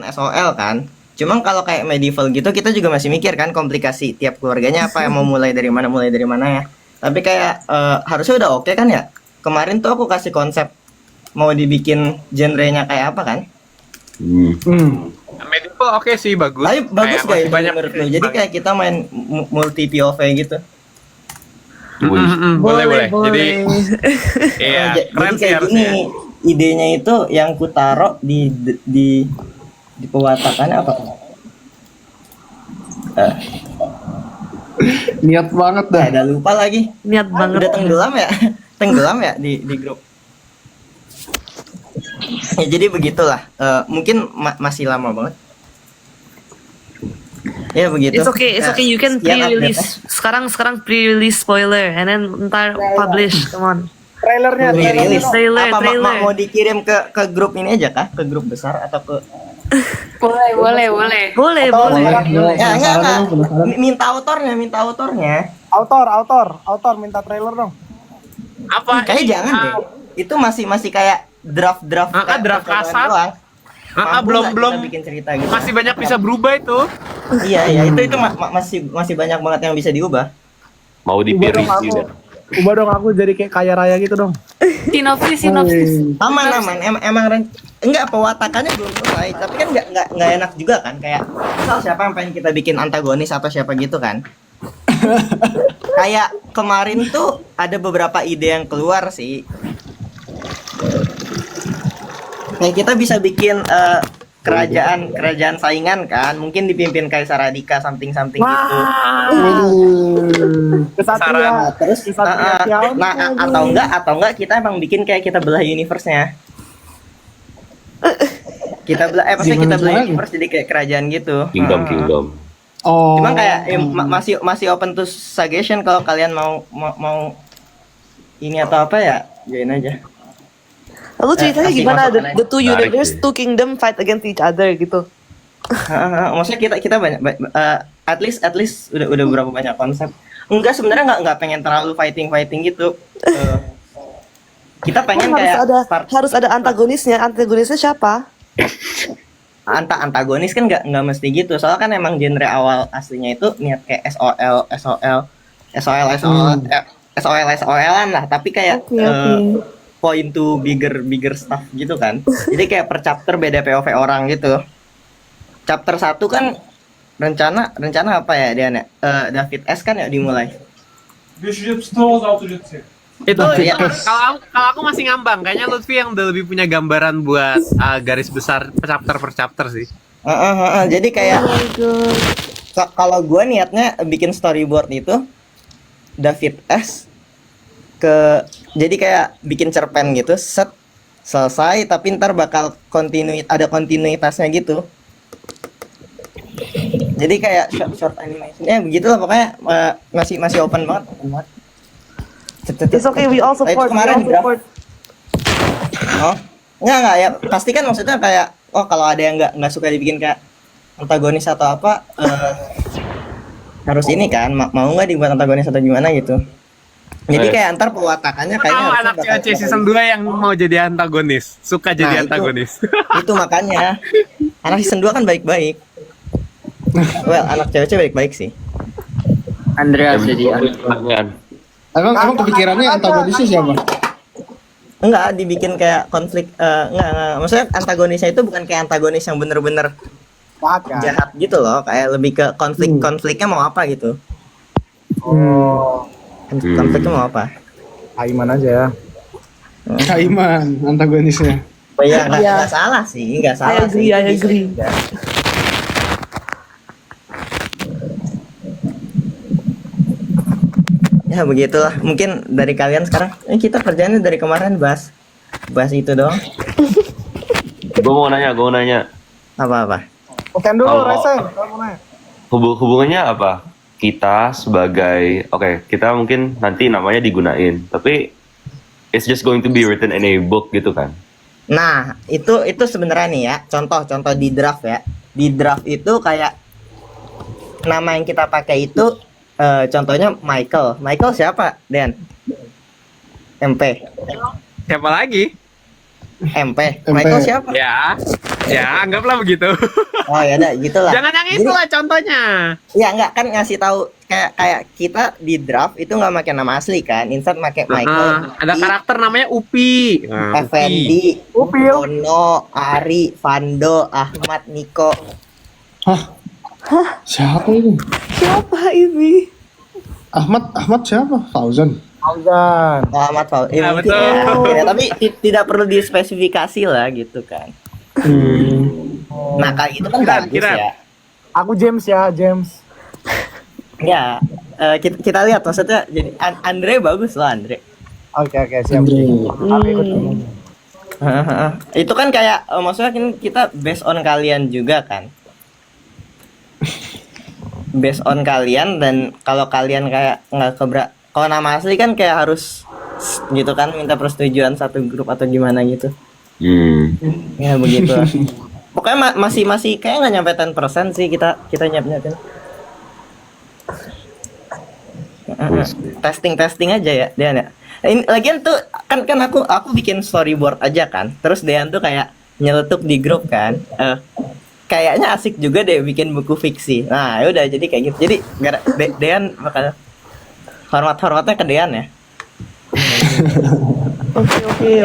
SOL kan. Cuma kalau kayak medieval gitu kita juga masih mikir kan komplikasi tiap keluarganya apa yang mau mulai dari mana ya. Tapi kayak harusnya udah oke kan ya. Kemarin tuh aku kasih konsep mau dibikin genrenya kayak apa kan. Medieval oke sih, bagus. Tapi bagus Kayak gak masih itu banyak menurut lu? Jadi kayak kita main multi POV gitu. boleh. Jadi iya, Jadi keren sih kayak harusnya. gini idenya itu yang ku taruh di pewatakannya apa? Niat banget dah. Udah lupa lagi. Niat banget. Udah tenggelam ya? Tenggelam ya di grup. Ya, jadi begitulah. Mungkin masih lama banget. Ya begitu. It's okay. You can Sekian pre-release. Sekarang pre-release spoiler, and then ntar publish. Come on. Trailernya, Rilis. Trailer. Mau dikirim ke grup ini aja kah? Ke grup besar atau ke? Boleh. Ya enggak. Minta autornya. Autor minta trailer dong. Apa? Kayak jangan deh. Itu masih kayak draft kayak draft percobaan kasar. doang. Mampu belum nggak kita bikin cerita gitu. masih banyak bisa berubah itu. Iya itu masih banyak banget yang bisa diubah. Mau dipirisi dah. Ubah dong aku jadi kayak kaya raya gitu dong. Sinopsis. Aman. Emang enggak pewatakannya belum selesai, tapi kan enggak enak juga kan kayak misal siapa yang pengen kita bikin antagonis atau siapa gitu kan. Kayak kemarin tuh ada beberapa ide yang keluar sih. Kayak kita bisa bikin kerajaan saingan kan, mungkin dipimpin Kaisar Radika something gitu. Kesatria. Terus atau enggak kita emang bikin kayak kita belah universe-nya. Kita belah universe jadi kayak kerajaan gitu. Kingdom. Oh. Cuma kayak masih open to suggestion kalau kalian mau ini atau apa ya, join aja. Lalu ceritanya kasih gimana? masukan aja. The two Menarik universe, sih. two kingdom fight against each other gitu. Maksudnya kita banyak at least udah berapa banyak konsep. Enggak sebenarnya enggak pengen terlalu fighting gitu. Kita pengen kayak harus ada antagonisnya. Antagonisnya siapa? antagonis kan nggak mesti gitu. Soalnya kan emang genre awal aslinya itu niat kayak SOL-an lah, tapi kayak point to bigger stuff gitu kan. Jadi kayak per chapter beda POV orang gitu. Chapter 1 kan rencana apa ya Diana? David S kan ya dimulai. 500 Itu kalau aku masih ngambang, kayaknya Lutfi yang udah lebih punya gambaran buat garis besar per chapter sih. Jadi kayak kalau gue niatnya bikin storyboard itu David S jadi kayak bikin cerpen gitu, selesai tapi ntar bakal ada kontinuitasnya gitu. Jadi kayak short animationnya begitu lah pokoknya, masih open banget. It's okay, we all support. Oh, enggak ya. Pasti kan maksudnya kayak kalau ada yang nggak suka dibikin kayak antagonis atau apa, harus ini kan mau nggak dibuat antagonis atau gimana gitu. Jadi kayak antar pewatakannya kayaknya anak cewek season 2 yang mau jadi antagonis, suka jadi antagonis. Itu makanya. Anak season 2 kan baik-baik. Well, anak cewek baik-baik sih. Andreas jadi Emang kepikirannya antagonisnya siapa? Enggak, dibikin kayak konflik. Enggak. Maksudnya antagonisnya itu bukan kayak antagonis yang bener-bener jahat gitu loh. Kayak lebih ke konfliknya mau apa gitu. Konfliknya mau apa? Aiman aja ya. Kaiman antagonisnya. Oh iya, nggak salah sih, nggak salah sih. I agree. Ya begitulah. Mungkin dari kalian sekarang, kita kerjanya dari kemarin bahas itu doang. Gue mau nanya. Apa? Oke dulu, Oh. Resen. Kamu nanya. Hubungannya apa? Kita sebagai, kita mungkin nanti namanya digunain, tapi it's just going to be written in a book gitu kan? Nah, itu sebenarnya nih ya, contoh di draft ya. Di draft itu kayak nama yang kita pakai itu, contohnya Michael. Michael siapa, Den? MP. Siapa lagi? MP. MP. Michael siapa? Ya, anggaplah begitu. Oh ya udah gitulah. Jangan yang Jadi- itulah contohnya. Ya enggak kan ngasih tahu kayak kita di draft itu nggak pakai nama asli kan, instead pakai Michael, Ada karakter namanya Upi. Nah, Effendi, Upil. Ono, Ari, Vando, Ahmad, Niko. Hah? Siapa ini? Siapa ini? Ahmad siapa? Fauzan. Fauzan. Ahmad Faul. Ya, Mungkin betul. ya. Ya, tapi tidak perlu dispesifikasi lah gitu kan. Nah kayak gitu kan bagus Kiran. ya. Aku James ya, James. Ya kita lihat maksudnya jadi Andre bagus loh Andre. Oke, siap. Andre. Aku ikut. Itu kan kayak maksudnya kan kita based on kalian juga kan. Based on kalian dan kalau kalian kayak nggak kalau nama asli kan kayak harus gitu kan minta persetujuan satu grup atau gimana gitu. Ya begitu. Pokoknya masih kayak nggak nyampe 10% sih kita nyiapin. Testing aja ya Dean ya. Ini lagian tuh kan aku bikin storyboard aja kan. Terus Dean tuh kayak nyeletuk di grup kan. Kayaknya asik juga deh bikin buku fiksi. Nah, ya udah jadi kayak gitu. Jadi Dean bakal hormatnya ke Dean ya. Oke.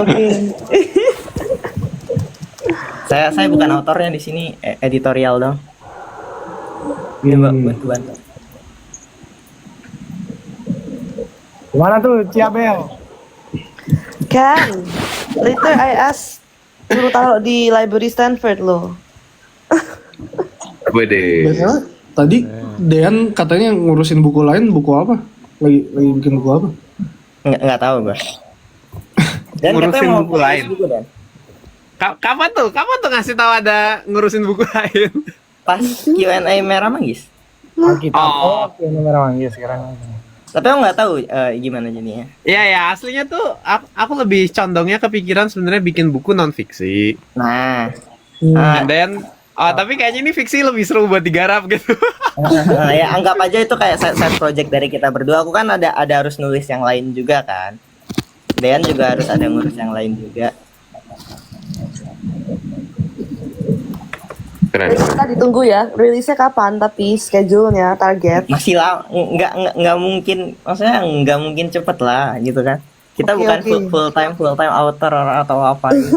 Saya bukan autornya di sini, editorial dong. Ini bantu. Gimana tuh, Ciabel? Kan, later I ask suruh taruh di library Stanford loh. Wede. Biasanya tadi Dean katanya ngurusin buku lain, buku apa? Lagi bikin buku apa? Nggak tahu gua. Dan Ngurusin katanya mau buku lain. buku, Dan. Kapan tuh ngasih tahu ada ngurusin buku lain? Pas Q&A Merah Manggis. Kita. Oke, ini Merah Manggis sekarang. Tapi aku nggak tahu gimana jadinya. Ya aslinya tuh aku lebih condongnya kepikiran sebenarnya bikin buku non fiksi. Nah, Dan tapi kayaknya ini fiksi lebih seru buat digarap gitu. ya anggap aja itu kayak side project dari kita berdua. Aku kan ada harus nulis yang lain juga kan. Dean juga harus ada ngurus yang lain juga. Keren. Kita ditunggu ya, rilisnya kapan tapi schedule-nya, target. Masih lah, nggak mungkin, maksudnya nggak mungkin cepet lah gitu kan. Kita Oke, bukan oke. full time author atau apa gitu.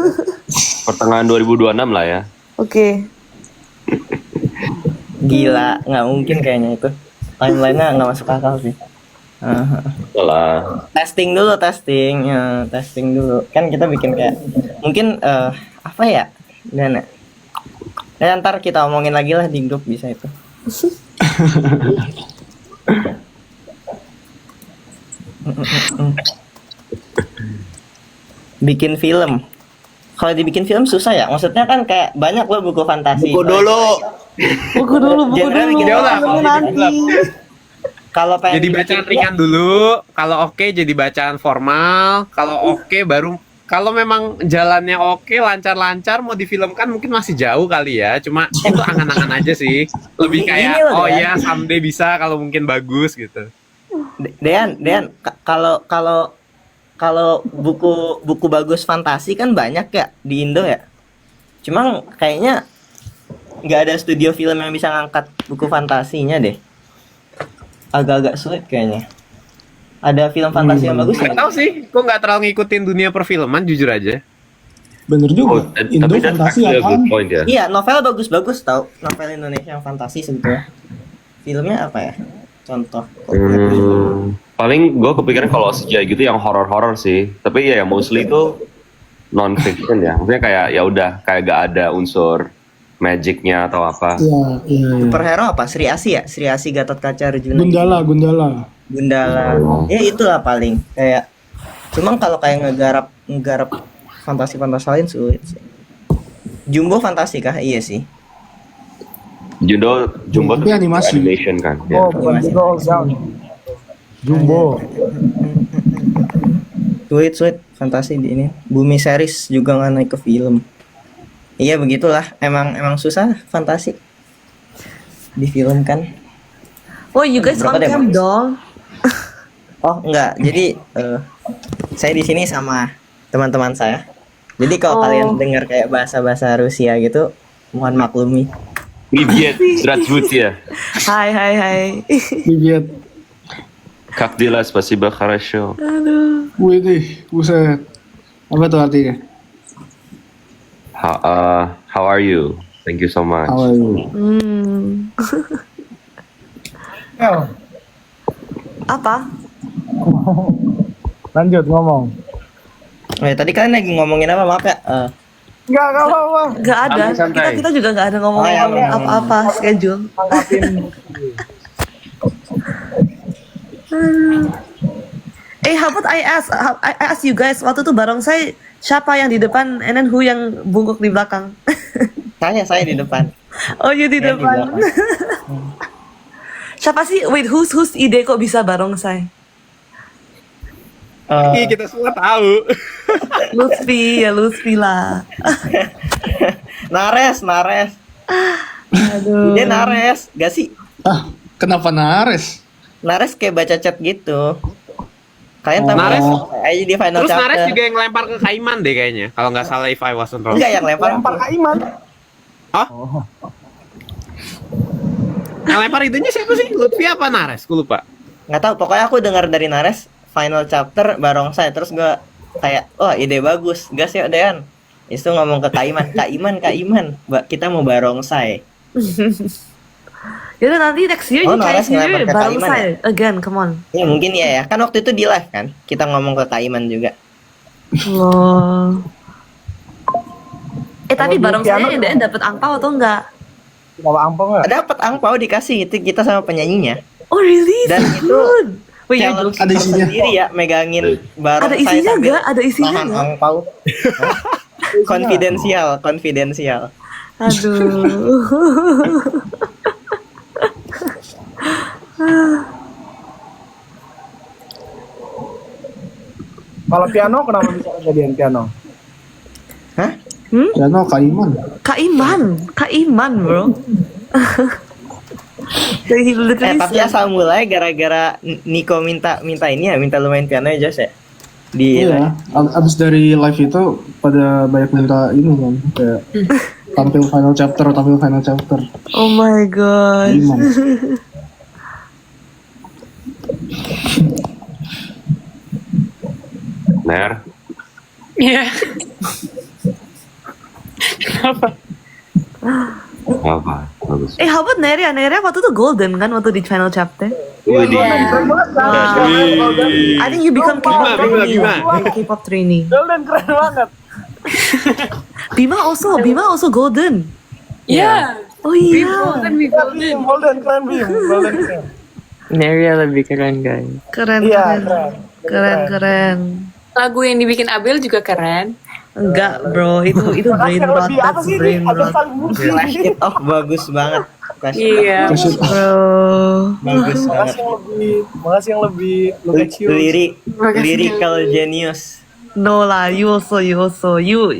Pertengahan 2026 lah ya. Oke. Gila, nggak mungkin kayaknya itu. Timeline-nya nggak masuk akal sih. Salah. Testing dulu. Kan kita bikin kayak mungkin apa ya? Dan ntar kita omongin lagi lah di grup bisa itu. Bikin film. Kalau dibikin film susah ya. Maksudnya kan kayak banyak loh buku fantasi. Buku dulu. Genre bikin Jauh lah, Filmnya nanti. Kalau pengen Jadi bikin bacaan film, ringan dulu. Kalau oke jadi bacaan formal. Kalau oke baru. Kalau memang jalannya oke, lancar-lancar, mau difilmkan mungkin masih jauh kali ya. Cuma itu angan-angan aja sih. Lebih Ini kayak, loh, oh Dan. iya someday bisa kalau mungkin bagus gitu. Dean, kalau buku bagus fantasi kan banyak ya di Indo ya. Cuma kayaknya nggak ada studio film yang bisa ngangkat buku fantasinya deh. Agak-agak sulit kayaknya. Ada film fantasi yang bagus Gak nggak? tau sih, kok nggak terlalu ngikutin dunia perfilman jujur aja. Bener juga. Indo Tapi that's fantasi actually a good apaan? point ya. Iya, novel bagus-bagus tau. Novel Indonesia yang fantasi sebetulnya. Filmnya apa ya? Contoh. Paling gue kepikiran kalau sejauh gitu yang horor-horor sih. Tapi ya mostly itu non fiction ya. Maksudnya kayak ya udah kayak gak ada unsur magicnya atau apa. Iya. Superhero apa? Sri Asi ya? Sri Asi Gatot Kaca Arjuna. Gundala. Gundala. Ya itulah paling kayak. Cuma kalau kayak ngegarap fantasi lain sulit sih. Jumbo fantasi kah? Iya sih. Jumbo Tapi tuh animasi. animation kan. Ya. Oh, bukan Jumbo Down. Jumbo. Sulit fantasi di ini. Bumi series juga nggak naik ke film. Iya begitulah. Emang susah fantasi difilmkan. Oh, you guys Berapa on deh, cam Mas? dong. Oh enggak. Jadi saya di sini sama teman-teman saya. Jadi kalau Oh. kalian dengar kayak bahasa-bahasa Rusia gitu, mohon maklumi. Привет, здравствуйте. Hai hai hai. Bibit. Как дела? Спасибо, хорошо. Wih nih, buset. Apa tuh artinya? How are you? Thank you so much. How are you? Bel, Apa? lanjut ngomong. Tadi kalian lagi ngomongin apa? Maaf ya. Enggak apa-apa. Gak ada. Santai. Kita juga gak ada ngomong-ngomong Oh, ya. apa-apa schedule. Tanggapin. How about I ask you guys waktu itu barongsai siapa yang di depan and then who yang bungkuk di belakang? Saya di depan. Oh, you di Saya di depan. belakang. Siapa sih? Wait, whose ide kok bisa barongsai? Iya, kita semua tahu. Lutfi lah. Nares. Aduh. Dia Nares, gak sih? Ah, kenapa Nares? Nares kayak baca chat gitu. Kalian tahu Nares? aja di final Terus chapter. Nares juga yang lempar ke Kaiman deh kayaknya. Kalau nggak salah if I wasn't wrong. Enggak yang lempar. Kak Iman. Yang lempar itunya siapa sih? Lutfi apa Nares? Gue lupa. Nggak tahu. Pokoknya aku dengar dari Nares final chapter barongsai. Terus gue kayak, oh ide bagus. Gas ya Dean. Itu ngomong ke Kak Iman. Kita mau barongsai. Yaudah nanti next year Oh, you guys Nares ngelempar here ke Kaiman barongsai again, come on. Ya mungkin ya. Kan waktu itu di live kan. Kita ngomong ke Kak Iman juga. Oh. Tapi Kalau di barongsai piano- yang dapat angpau atau enggak? Bawa ampau nggak? Dapat angpau dikasih itu kita sama penyanyinya. Oh really? Dan So itu good. Wait, you Challenge Ada isinya. sendiri ya megangin barongsai. Ada isinya sambil nggak? Ada isinya nahan nggak? angpau. Konfidensial. Aduh. Kalau piano kenapa bisa kejadian piano? Hah? Piano Kaiman. Kak Iman, bro. Jadi literally Tapi asal mulai gara-gara Niko minta ini ya, minta lu main piano ya Jos ya. Di Iya. Abis dari live itu pada banyak minta ini kan, kayak tampil final chapter. Oh my god. Kaiman. Ner, Iya. apa? Bagus. How about Nerea? Nerea waktu itu golden kan waktu di final chapter. Widih. I think you become K-pop trainee. Bima. K-pop trainee. Golden keren banget. Bima also golden. Iya. Oh iya. Golden keren Bim. Golden keren. Neria lebih keren guys. Keren Iya, keren. keren. Keren. Lagu yang dibikin Abel juga keren. Enggak bro, itu brain Yang rot, lebih apa that's sih brain ini? Ada rot, saling muji. Flash it off bagus banget. Flash it Iya. Terus bro. bagus banget. Makasih yang lebih look at you. Lyrical genius. No lah, you also.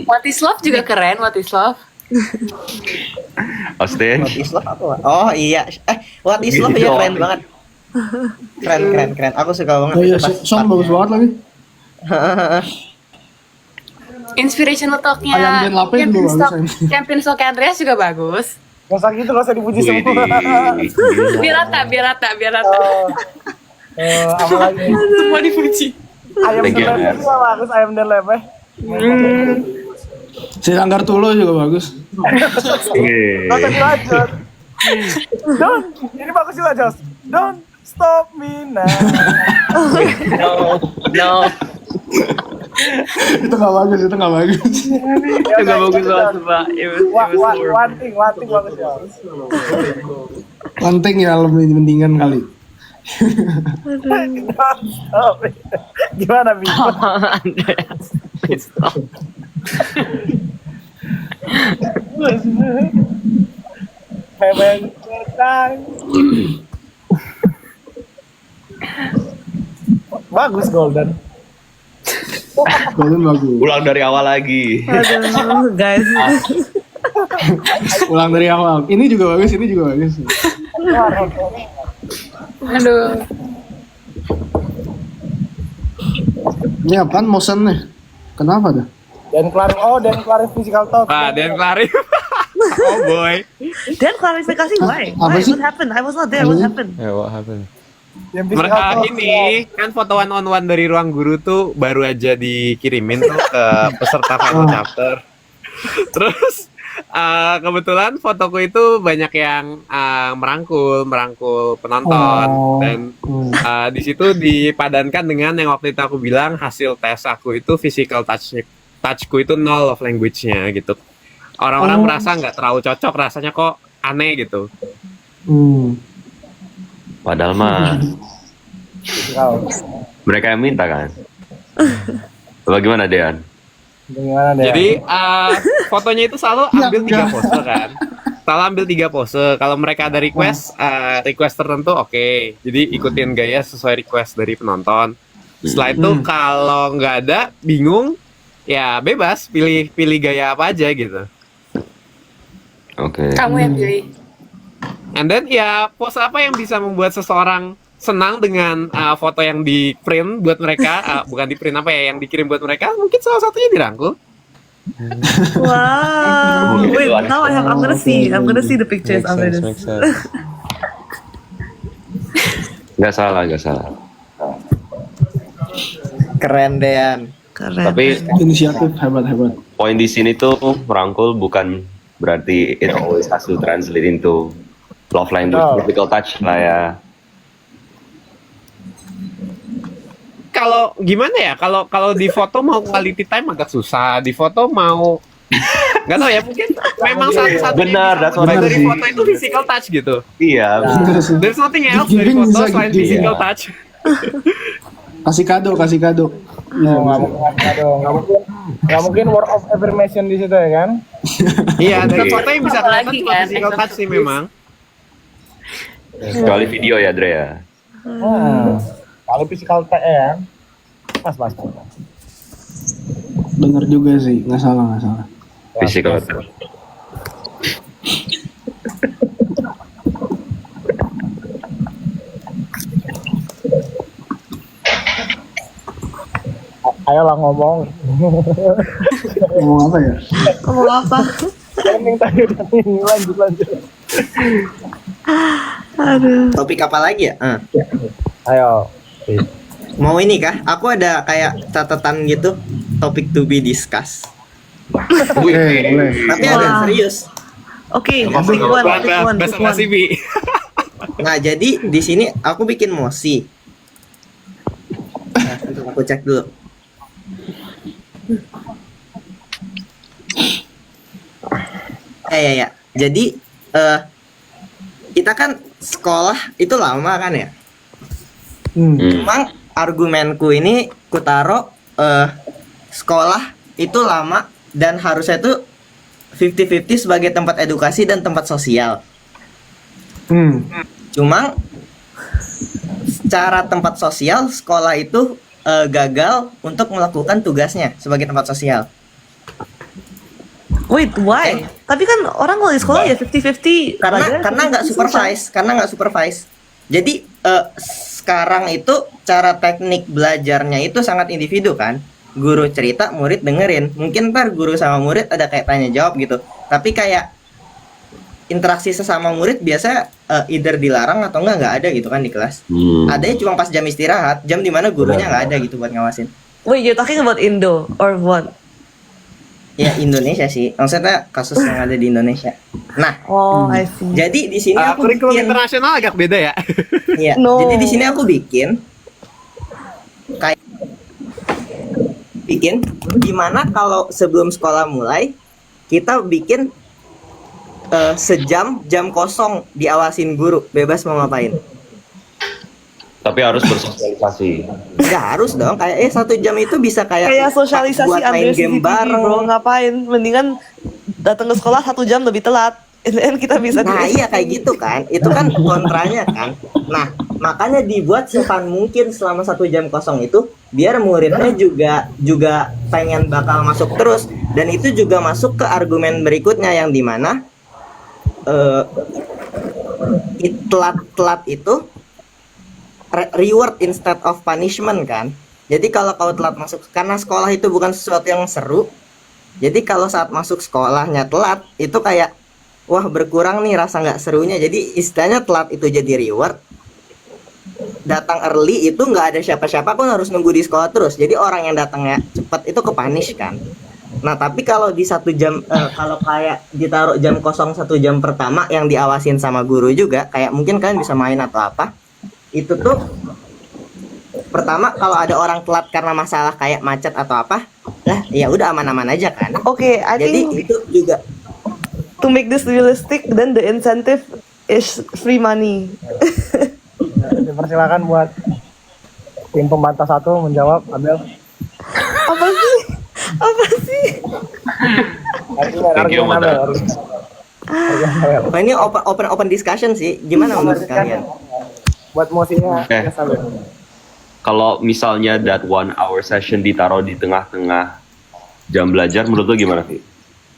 What is Love juga keren, What is Love. Austin. What is love apa? Oh iya. What is love ya keren banget. Keren. Aku suka banget. Oh iya, Pas- song bagus banget lagi. Inspirational Ayam Talk-nya Band Lapen juga bagus, Ayam. Champion Talk Andreas juga bagus. Gak usah gitu, gak usah dipuji Widih. semua. Biar rata. Apa lagi? Semua dipuji. Ayam Thank dan you, lebe Ner. juga bagus, ayam dan lebe. Si Sanggar Tulo juga bagus. Gak usah dilanjut. Ini bagus juga Jos. Don't stop me now. No. Itu nggak bagus. Itu gak bagus banget pak. It was horrible. One thing bagus Jos. Lanting ya lebih mendingan kali. Don't stop me. Gimana Bi? Andreas. Please stop. Heaven time. Bagus Golden. Golden bagus. Ulang dari awal lagi. Aduh, guys. Ulang dari awal. Ini juga bagus. Aduh. Ini apaan motion nih? Kenapa dah? Dan keluarin physical talk. Dan Klari. Oh boy. Dan klarifikasi why? Apa Why? sih? What happened? I was not there. What happened? Yeah, what happened? Yang physical Mereka talk. ini kan foto one on one dari ruang guru tuh baru aja dikirimin tuh ke peserta final chapter. Terus kebetulan fotoku itu banyak yang merangkul penonton Oh. dan di situ dipadankan dengan yang waktu itu aku bilang hasil tes aku itu physical touchku itu 0 love language-nya gitu. Orang-orang merasa nggak terlalu cocok, rasanya kok aneh gitu. Padahal mah Physical. mereka yang minta kan. Bagaimana Dean? Gimana deh? Jadi fotonya itu selalu ambil 3 pose kan. Selalu ambil 3 pose. Kalau mereka ada request tertentu oke. Jadi ikutin gaya sesuai request dari penonton. Setelah itu kalau nggak ada bingung ya bebas pilih gaya apa aja gitu. Oke. Kamu yang pilih. And then ya pose apa yang bisa membuat seseorang senang dengan foto yang di print buat mereka, bukan di print apa ya, yang dikirim buat mereka, mungkin salah satunya dirangkul. Wow. Wait, now I'm gonna see. I'm gonna see the pictures after this. Makes sense. Nggak salah. Keren Dean. Keren. Tapi Inisiatif hebat. poin di sini tuh merangkul bukan berarti it always has to translate into love language, physical touch lah ya. Kalau gimana ya? Kalau di foto mau quality time agak susah. Di foto mau nggak tahu ya, mungkin memang satu-satunya Benar, that's what I dari see. foto itu physical touch gitu. Iya. There's nothing else dari Giving foto bisa selain gitu. physical Iya. touch. Kasih kado. Ya, Nggak mungkin. Nggak mungkin word of affirmation di situ ya kan? Iya, dari foto yang bisa kelihatan Apalagi cuma kan, physical touch sih memang. Kecuali video ya, Dre ya. Kalau physical talk ya. Mas. bener juga sih, nggak salah. Physical touch. Ayolah ngomong. Ngomong apa ya? Ngomong apa? Tadi lanjut. Aduh. Topik apa lagi ya? Ayo. Mau ini kah? Aku ada kayak catatan gitu, topik to be discussed. Boleh. Tapi agak Wah. serius. Oke, pick one. Basa-basi, Bi. Nah, jadi di sini aku bikin mosi. Nah, bentar, aku cek dulu. Ya. Jadi kita kan sekolah itu lama kan ya. Memang argumenku ini kutaro sekolah itu lama dan harusnya itu 50-50 sebagai tempat edukasi dan tempat sosial. Cuma secara tempat sosial sekolah itu gagal untuk melakukan tugasnya sebagai tempat sosial. Wait, why? Tapi kan orang kalau di sekolah ya 50-50. Karena nggak supervise. Jadi sekarang itu cara teknik belajarnya itu sangat individu kan. Guru cerita, murid dengerin. Mungkin ntar guru sama murid ada kayak tanya jawab gitu. Tapi kayak interaksi sesama murid biasa either dilarang atau nggak ada gitu kan di kelas. Adanya cuma pas jam istirahat, jam dimana gurunya nggak ada gitu buat ngawasin. Wait, you're talking about Indo or what? Ya Indonesia sih, maksudnya kasus yang ada di Indonesia. Nah, Oh, I see. jadi di sini aku Kurikulum bikin, internasional agak beda ya. ya, No. jadi di sini aku bikin kayak gimana kalau sebelum sekolah mulai kita bikin sejam jam kosong diawasin guru, bebas mau ngapain. Tapi harus bersosialisasi. Nggak harus dong, kayak 1 jam itu bisa Kayak sosialisasi buat main under game CCTV, bareng. bro. Ngapain? Mendingan datang ke sekolah 1 jam lebih telat. And kita bisa Nah iya kayak gitu kan, itu kan kontranya kan. Nah makanya dibuat sefun mungkin selama 1 jam kosong itu, biar muridnya juga pengen bakal masuk terus. Dan itu juga masuk ke argumen berikutnya yang dimana telat itu reward instead of punishment kan. Jadi kalau kau telat masuk, karena sekolah itu bukan sesuatu yang seru, Jadi kalau saat masuk sekolahnya telat, itu kayak wah berkurang nih rasa nggak serunya. Jadi istilahnya telat itu jadi reward. Datang early itu nggak ada siapa-siapa pun harus nunggu di sekolah terus. Jadi orang yang datangnya cepat itu kepanish kan. Nah tapi kalau di 1 jam, kalau kayak ditaruh jam kosong 1 jam pertama yang diawasin sama guru juga, kayak mungkin kalian bisa main atau apa, itu tuh pertama kalau ada orang telat karena masalah kayak macet atau apa, lah ya udah aman-aman aja kan. Okay, I Jadi think itu juga to make this realistic, then the incentive is free money. Dipersilakan buat tim pembantah 1 menjawab, Abel. Apa sih? Apa sih? Thank you, Mata. oh, ini open discussion sih. Gimana menurut kalian? Buat mosinya, Oke. ya, Abel. Kalau misalnya that 1 hour session ditaruh di tengah-tengah jam belajar, menurut lo gimana, Vi?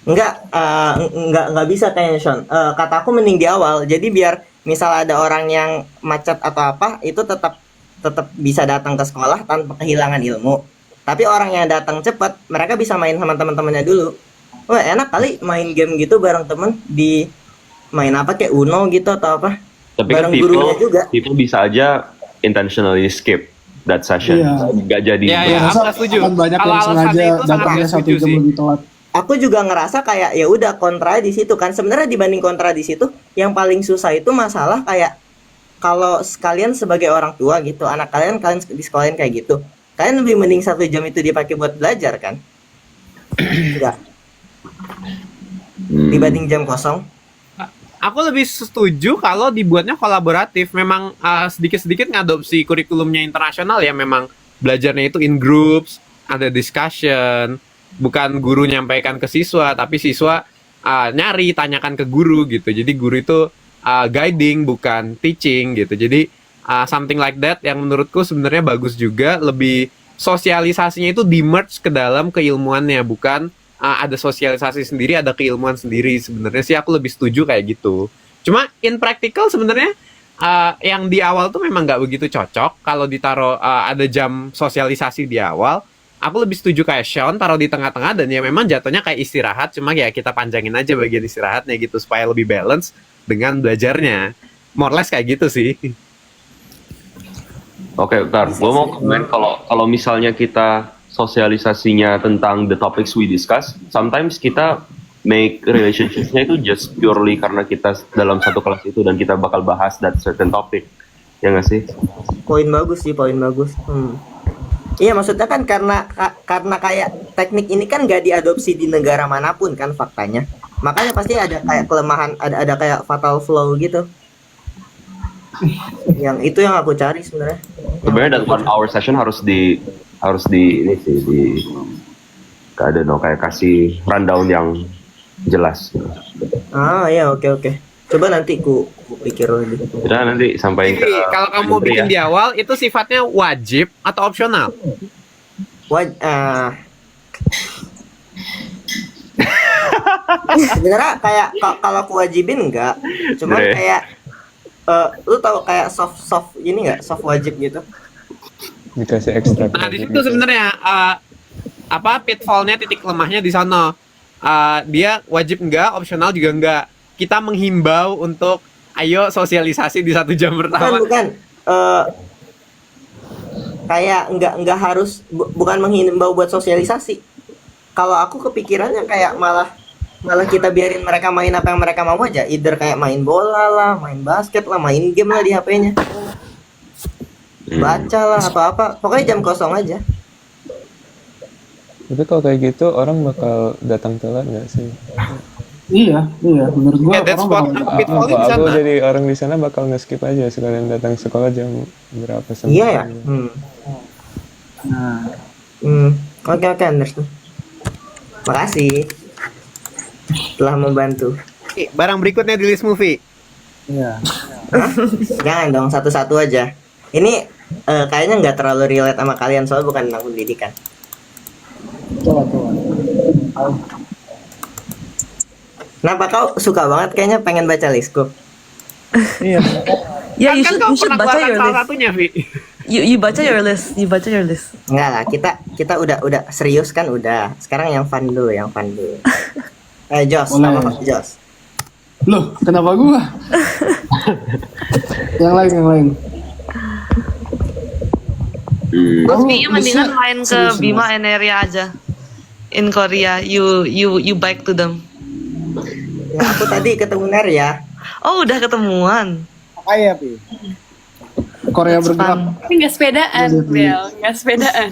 Enggak bisa kayaknya Sean. Kataku mending di awal. Jadi biar misal ada orang yang macet atau apa, itu tetap bisa datang ke sekolah tanpa kehilangan ilmu. Tapi orang yang datang cepat, mereka bisa main sama teman-temannya dulu. Wah enak kali main game gitu bareng temen, di main apa kayak Uno gitu atau apa. Tapi kan Bareng gurunya juga. people bisa aja intentionally skip that session. Iya. Nggak jadi. Iya, Gua iya, rasa aku setuju. akan banyak Kalau yang sengaja alasannya itu sangat datangnya nggak 1 setuju jam sih. lebih telat. Aku juga ngerasa kayak ya udah kontra di situ kan. Sebenarnya dibanding kontra di situ, yang paling susah itu masalah kayak kalau sekalian sebagai orang tua gitu, anak kalian di sekolahin kayak gitu, kalian lebih mending 1 jam itu dipakai buat belajar kan? Enggak. Dibanding jam kosong. Aku lebih setuju kalau dibuatnya kolaboratif. Memang sedikit-sedikit ngadopsi kurikulumnya internasional ya. Memang belajarnya itu in groups, ada discussion, bukan guru nyampaikan ke siswa, tapi siswa nyari, tanyakan ke guru gitu. Jadi guru itu guiding, bukan teaching gitu. Jadi something like that yang menurutku sebenarnya bagus juga. Lebih sosialisasinya itu di-merge ke dalam keilmuannya, bukan ada sosialisasi sendiri, ada keilmuan sendiri. Sebenarnya sih aku lebih setuju kayak gitu. Cuma in practical sebenarnya yang di awal tuh memang nggak begitu cocok. Kalau ditaruh ada jam sosialisasi di awal, aku lebih setuju kayak Sean taruh di tengah-tengah, dan ya memang jatuhnya kayak istirahat. Cuma ya kita panjangin aja bagian istirahatnya gitu supaya lebih balance dengan belajarnya. More or less kayak gitu sih. Oke, bentar. Gue mau komen kalau misalnya kita sosialisasinya tentang the topics we discuss, sometimes kita make relationship-nya itu just purely karena kita dalam satu kelas itu dan kita bakal bahas that certain topic. Ya nggak sih? Poin bagus sih, poin bagus. Iya, maksudnya kan karena kayak teknik ini kan nggak diadopsi di negara manapun kan faktanya. Makanya pasti ada kayak kelemahan, ada kayak fatal flaw gitu. Yang itu yang aku cari sebenarnya. Sebenarnya that 1 hour session harus di ini sih kayak kasih rundown yang jelas. Iya, oke. Coba nanti ku pikir lagi. Kita nanti sampaikan ke Jadi, kalau kamu menteri bikin ya. di awal itu sifatnya wajib atau opsional? Sebenarnya kayak kalau aku wajibin enggak, cuman Dre. kayak lu tahu kayak soft ini enggak, soft wajib gitu. Dikasih ekstra. Nah, di situ sebenarnya pitfallnya, titik lemahnya di sana. Dia wajib enggak, opsional juga enggak. Kita menghimbau untuk ayo sosialisasi di 1 jam pertama. Bukan. Kayak enggak harus, bukan menghimbau buat sosialisasi. Kalau aku kepikirannya kayak malah kita biarin mereka main apa yang mereka mau aja. Either kayak main bola lah, main basket lah, main game lah di HP-nya. Baca lah atau apa. Pokoknya jam kosong aja. Tapi kalau kayak gitu orang bakal datang telat nggak sih? Iya, menurut gua Yeah, that's orang what bakal pitfallnya di Aku sana. jadi orang di sana bakal nge-skip aja sekalian datang sekolah jam berapa sama. Iya ya. Oke, understand. Makasih telah membantu. Barang berikutnya di list movie. Iya. Jangan dong, satu-satu aja. Ini kayaknya nggak terlalu relate sama kalian soalnya bukan tentang pendidikan. Coba. Kenapa kau suka banget kayaknya pengen baca listku? Yeah, you Kan should kau pernah baca keluarkan your salah list. satunya, Vi. You baca your list. You baca your list. Enggak lah, kita udah serius kan udah. Sekarang yang fun dulu. Jos, Boleh. sama Jos. Loh, kenapa gua? yang lain. Terus Oh, kayaknya mendingan bisa. main ke Serius, Bima serius. Eneria aja. In Korea, you bike to them. Ya, aku tadi ketemu Nerya. Oh, udah ketemuan. Kayak Pi. Korea bergerak. Tapi nggak sepedaan, Bel. Nggak sepedaan.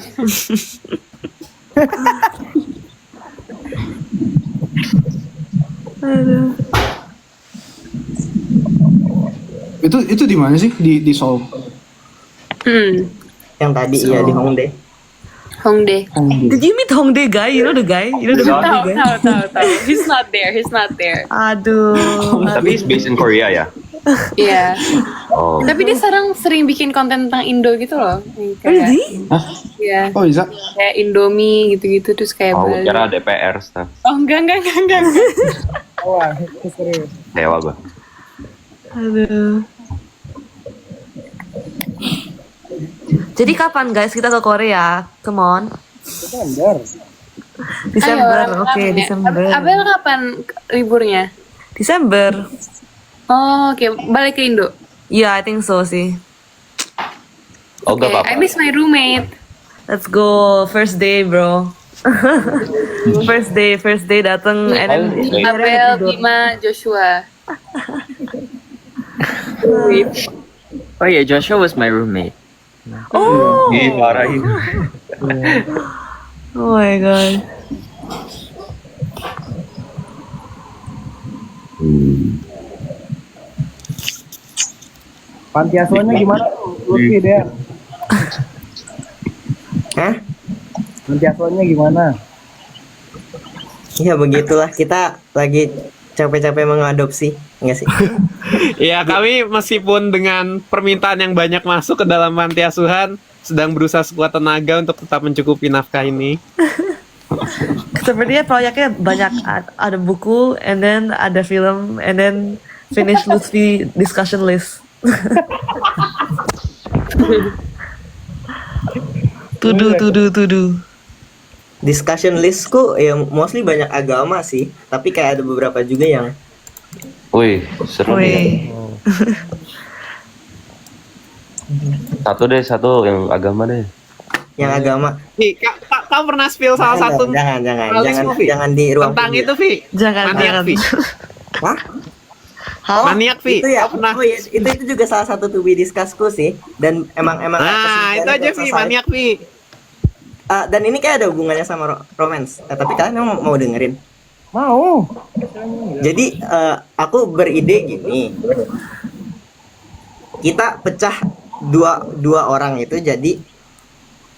Itu di mana sih? Di Seoul. Yang tadi iya di Hongdae. Hongdae. Did you meet Hongdae guy? You know the guy? You know the Hongdae guy? Tahu. He's not there. Aduh. Tapi it's based in Korea ya. Iya. Oh. Tapi dia sekarang sering bikin konten tentang Indo gitu loh. Kayak, Really? iya. Oh, bisa. Kayak Indomie gitu-gitu terus kayak Oh, Bali. kira DPR stuff. Oh, enggak. Wah, itu serius. Dewa gua. Aduh. Jadi kapan guys kita ke Korea? Come on. Desember. Desember. Ayo, Oke, kapan ya? Desember. Abel kapan liburnya? Desember. Oh, oke. Balik ke Indo. Yeah, I think so sih. Oh, gak Okay, apa-apa. I miss my roommate. Let's go. First day, bro. first day datang and then Abel, Bima, Joshua. Oh yeah, Joshua was my roommate. Oh. Ih, parah ini. Oh my god. Panti asuhannya gimana tuh? Lutfi deh. Hah? Panti asuhannya gimana? Ya begitulah, kita lagi capek-capek mengadopsi, enggak sih? Ya, kami meskipun dengan permintaan yang banyak masuk ke dalam panti asuhan, sedang berusaha sekuat tenaga untuk tetap mencukupi nafkah ini. Sepertinya proyeknya banyak, ada buku, and then ada film, and then finish Lutfi discussion list. Tudu. Discussion listku ya mostly banyak agama sih, tapi kayak ada beberapa juga yang Wih, seru nih. Wih. Satu yang agama deh. agama. Kau pernah spill salah satu Jangan Alisme, Vi? jangan di ruang tentang publik. itu, Vi? Jangan. Maniak, Vi. Hah? Maniak, Vi. Itu ya, Kau pernah? oh iya, itu juga salah satu to be discussku sih, dan emang Nah, itu aja, Vi. Maniak, Vi. Dan ini kayak ada hubungannya sama romance. Tapi kalian mau dengerin? Mau. Jadi aku beride gini, kita pecah dua orang itu jadi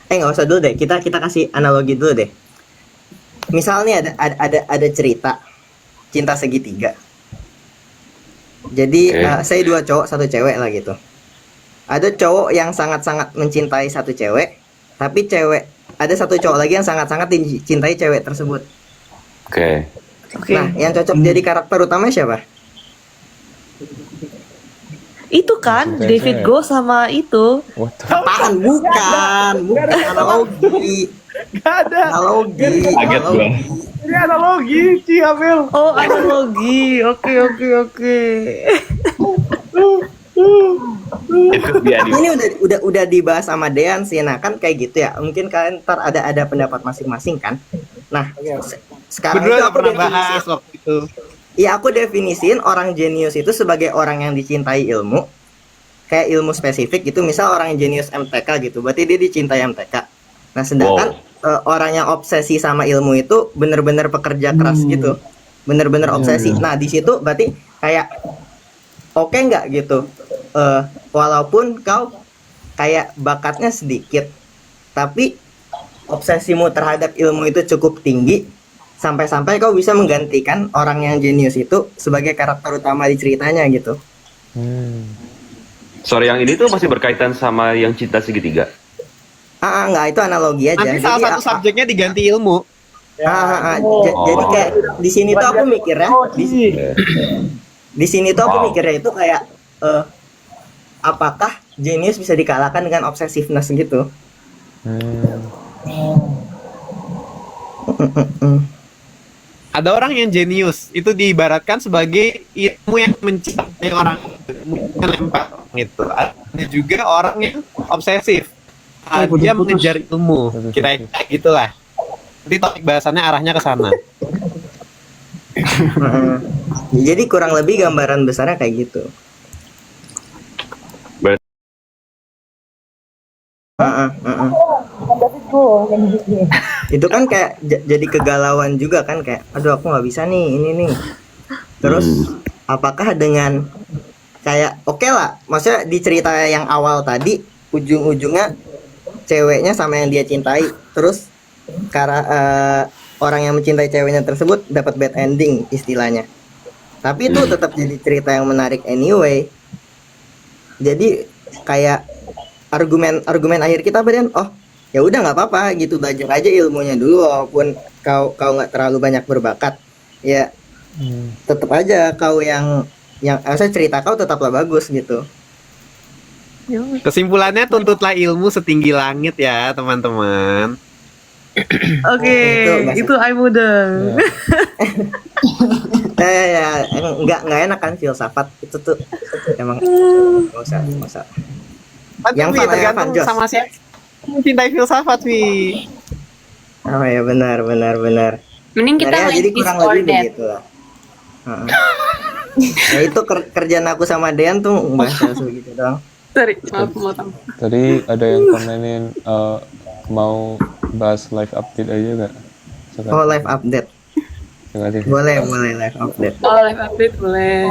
nggak usah dulu deh, kita kasih analogi dulu deh. Misalnya ada cerita cinta segitiga. Jadi saya dua cowok satu cewek lah gitu. Ada cowok yang sangat-sangat mencintai satu cewek, tapi ada satu cowok lagi yang sangat-sangat dicintai cewek tersebut. Oke. Nah, yang cocok jadi karakter utama siapa? Itu kan Cinta David cewek. Go sama itu. What the Apaan? Bukan analogi. Gak ada. Analogi. Kaget gua. Ini analogi, Ci Abel. Oh, analogi. Oke. Itu dia di. Ini udah dibahas sama Dean sih. Nah, kan kayak gitu ya. Mungkin kalian ntar ada pendapat masing-masing kan. Nah, sekarang Berdua itu udah aku pernah bahas definisiin. waktu itu. Iya, aku definisiin orang jenius itu sebagai orang yang dicintai ilmu. Kayak ilmu spesifik gitu. Misal orang yang jenius MTK gitu, berarti dia dicintai MTK. Nah, sedangkan orang yang obsesi sama ilmu itu bener-bener pekerja keras gitu. Bener-bener obsesi. Nah, di situ berarti kayak oke nggak gitu. Walaupun kau kayak bakatnya sedikit, tapi obsesimu terhadap ilmu itu cukup tinggi sampai-sampai kau bisa menggantikan orang yang jenius itu sebagai karakter utama di ceritanya gitu. Sorry, yang ini tuh masih berkaitan sama yang cinta segitiga. Nggak, itu analogi aja. Nanti salah satu subjeknya diganti ilmu. Jadi kayak di sini tuh aku mikirnya di sini tuh aku mikirnya itu kayak apakah genius bisa dikalahkan dengan obsessiveness gitu? Ada orang yang jenius itu diibaratkan sebagai ilmu yang mencintai orang, yang lempar gitu. Ada juga orang yang obsesif, dia mengejar ilmu, kira kayak gitulah. Nanti topik bahasannya arahnya ke sana. Jadi kurang lebih gambaran besarnya kayak gitu. Itu kan kayak jadi kegalauan juga kan, kayak aduh aku nggak bisa nih ini nih. Terus apakah dengan kayak oke lah, maksudnya di cerita yang awal tadi ujung-ujungnya ceweknya sama yang dia cintai, terus karena orang yang mencintai ceweknya tersebut dapat bad ending istilahnya. Tapi itu tetap jadi cerita yang menarik anyway. Jadi kayak argumen akhir kita Brian, oh ya udah nggak apa-apa gitu, belajar aja ilmunya dulu walaupun kau nggak terlalu banyak berbakat ya, tetap aja kau yang saya cerita kau tetaplah bagus gitu. Kesimpulannya tuntutlah ilmu setinggi langit ya teman-teman. Oke, itu I mudeng. Ya nggak enak kan filsafat itu tuh emang nggak usah. Yang Tapi tergantung sama siapa mencintai filsafat nih. Oh ya benar. Mending kita Nah, main jadi kurang lebih Discord. begitu lah. Ya itu kerjaan aku sama Dean tuh bahas gitu dong. Sorry, maaf motong. Tadi ada yang komenin mau bahas live update aja gak? Oh live update. Boleh live update. Oh, live update boleh.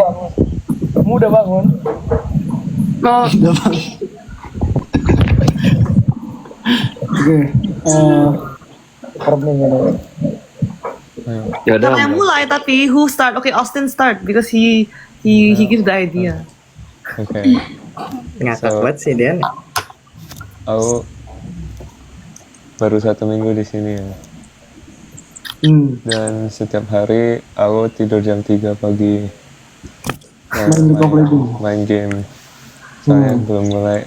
Kamu udah bangun? Mau Oke. Ya udah. Kalau yang mulai tapi who start? Okay, Austin start because he gives the idea. Oke. Ngakak So- banget sih Dean. Aku baru 1 minggu di sini ya. Dan setiap hari aku tidur jam 3 pagi. Ya, Main League of Legends. main game. Soalnya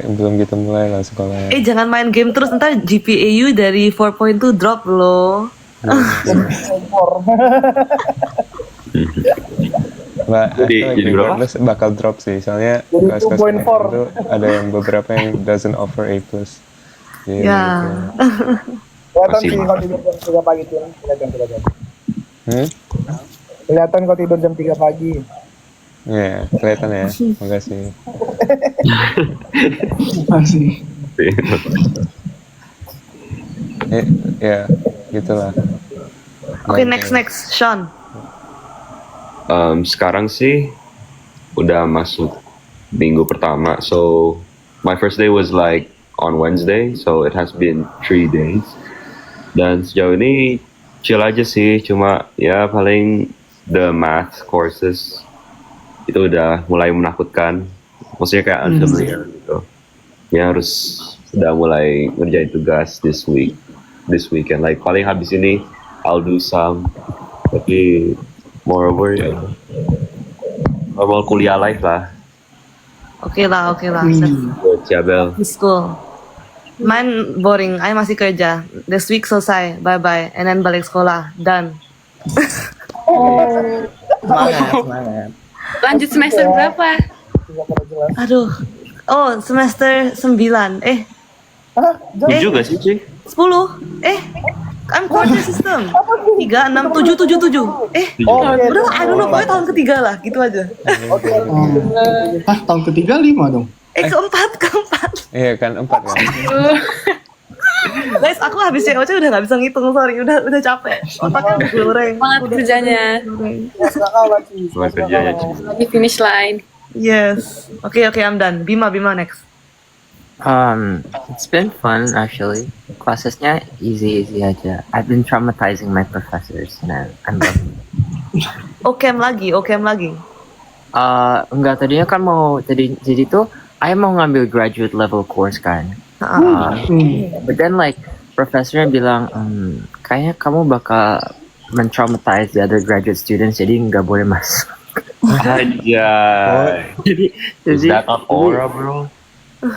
belum gitu mulai lah sekolahnya. Jangan main game terus, ntar GPA you dari 4.2 drop loh. Mbak, Jadi berapa? regardless bakal drop sih. Soalnya Jadi kelas-kelas 2.4. itu ada yang beberapa yang doesn't offer A+. Jadi Ya. Kelihatan Masih. sih kalau tidur jam 3 pagi tuh. Kelihatan. Hmm? Kelihatan kalau tidur jam 3 pagi. Ya, kelihatan ya. Makasih. Masih. Ya, gitulah. Oke, Main next game. Sean. Sekarang sih udah masuk minggu pertama. So my first day was like on Wednesday, so it has been 3 days. Dan sejauh ini chill aja sih, cuma ya paling the math courses itu udah mulai menakutkan. Maksudnya kayak unfamiliar gitu. Ya harus udah mulai ngerjain tugas this weekend. Like paling habis ini I'll do some, tapi moreover ya normal kuliah life lah. Oke lah. Buat Jabel. Di school. Mine boring. I masih kerja. This week selesai. Bye. And then balik sekolah. Done. Semangat. lanjut semester berapa? Aduh. Oh, semester 9. Juga sih cuy. 10. I'm quarter system. 3, 6, 7, 7, 7. Udah lah, I don't know. Pokoknya tahun ketiga lah. Gitu aja. Tahun ketiga 5 dong. Keempat. Iya kan 4 kan. Guys, aku habis COC udah gak bisa ngitung, sorry. Udah capek. Otaknya udah goreng. Semangat kerjanya. Semangat kerjanya cuy. Lagi finish line. Yes. Okay, I'm done. Bima next. It's been fun actually. Classesnya easy aja. I've been traumatizing my professors and I'm loving it. Ocam lagi. Enggak, tadinya kan mau jadi tuh I mau ngambil graduate level course kan. But then like profesornya bilang kayaknya kamu bakal mentraumatize the other graduate students, jadi nggak boleh masuk. Anjay. Is Jadi that not aura, bro?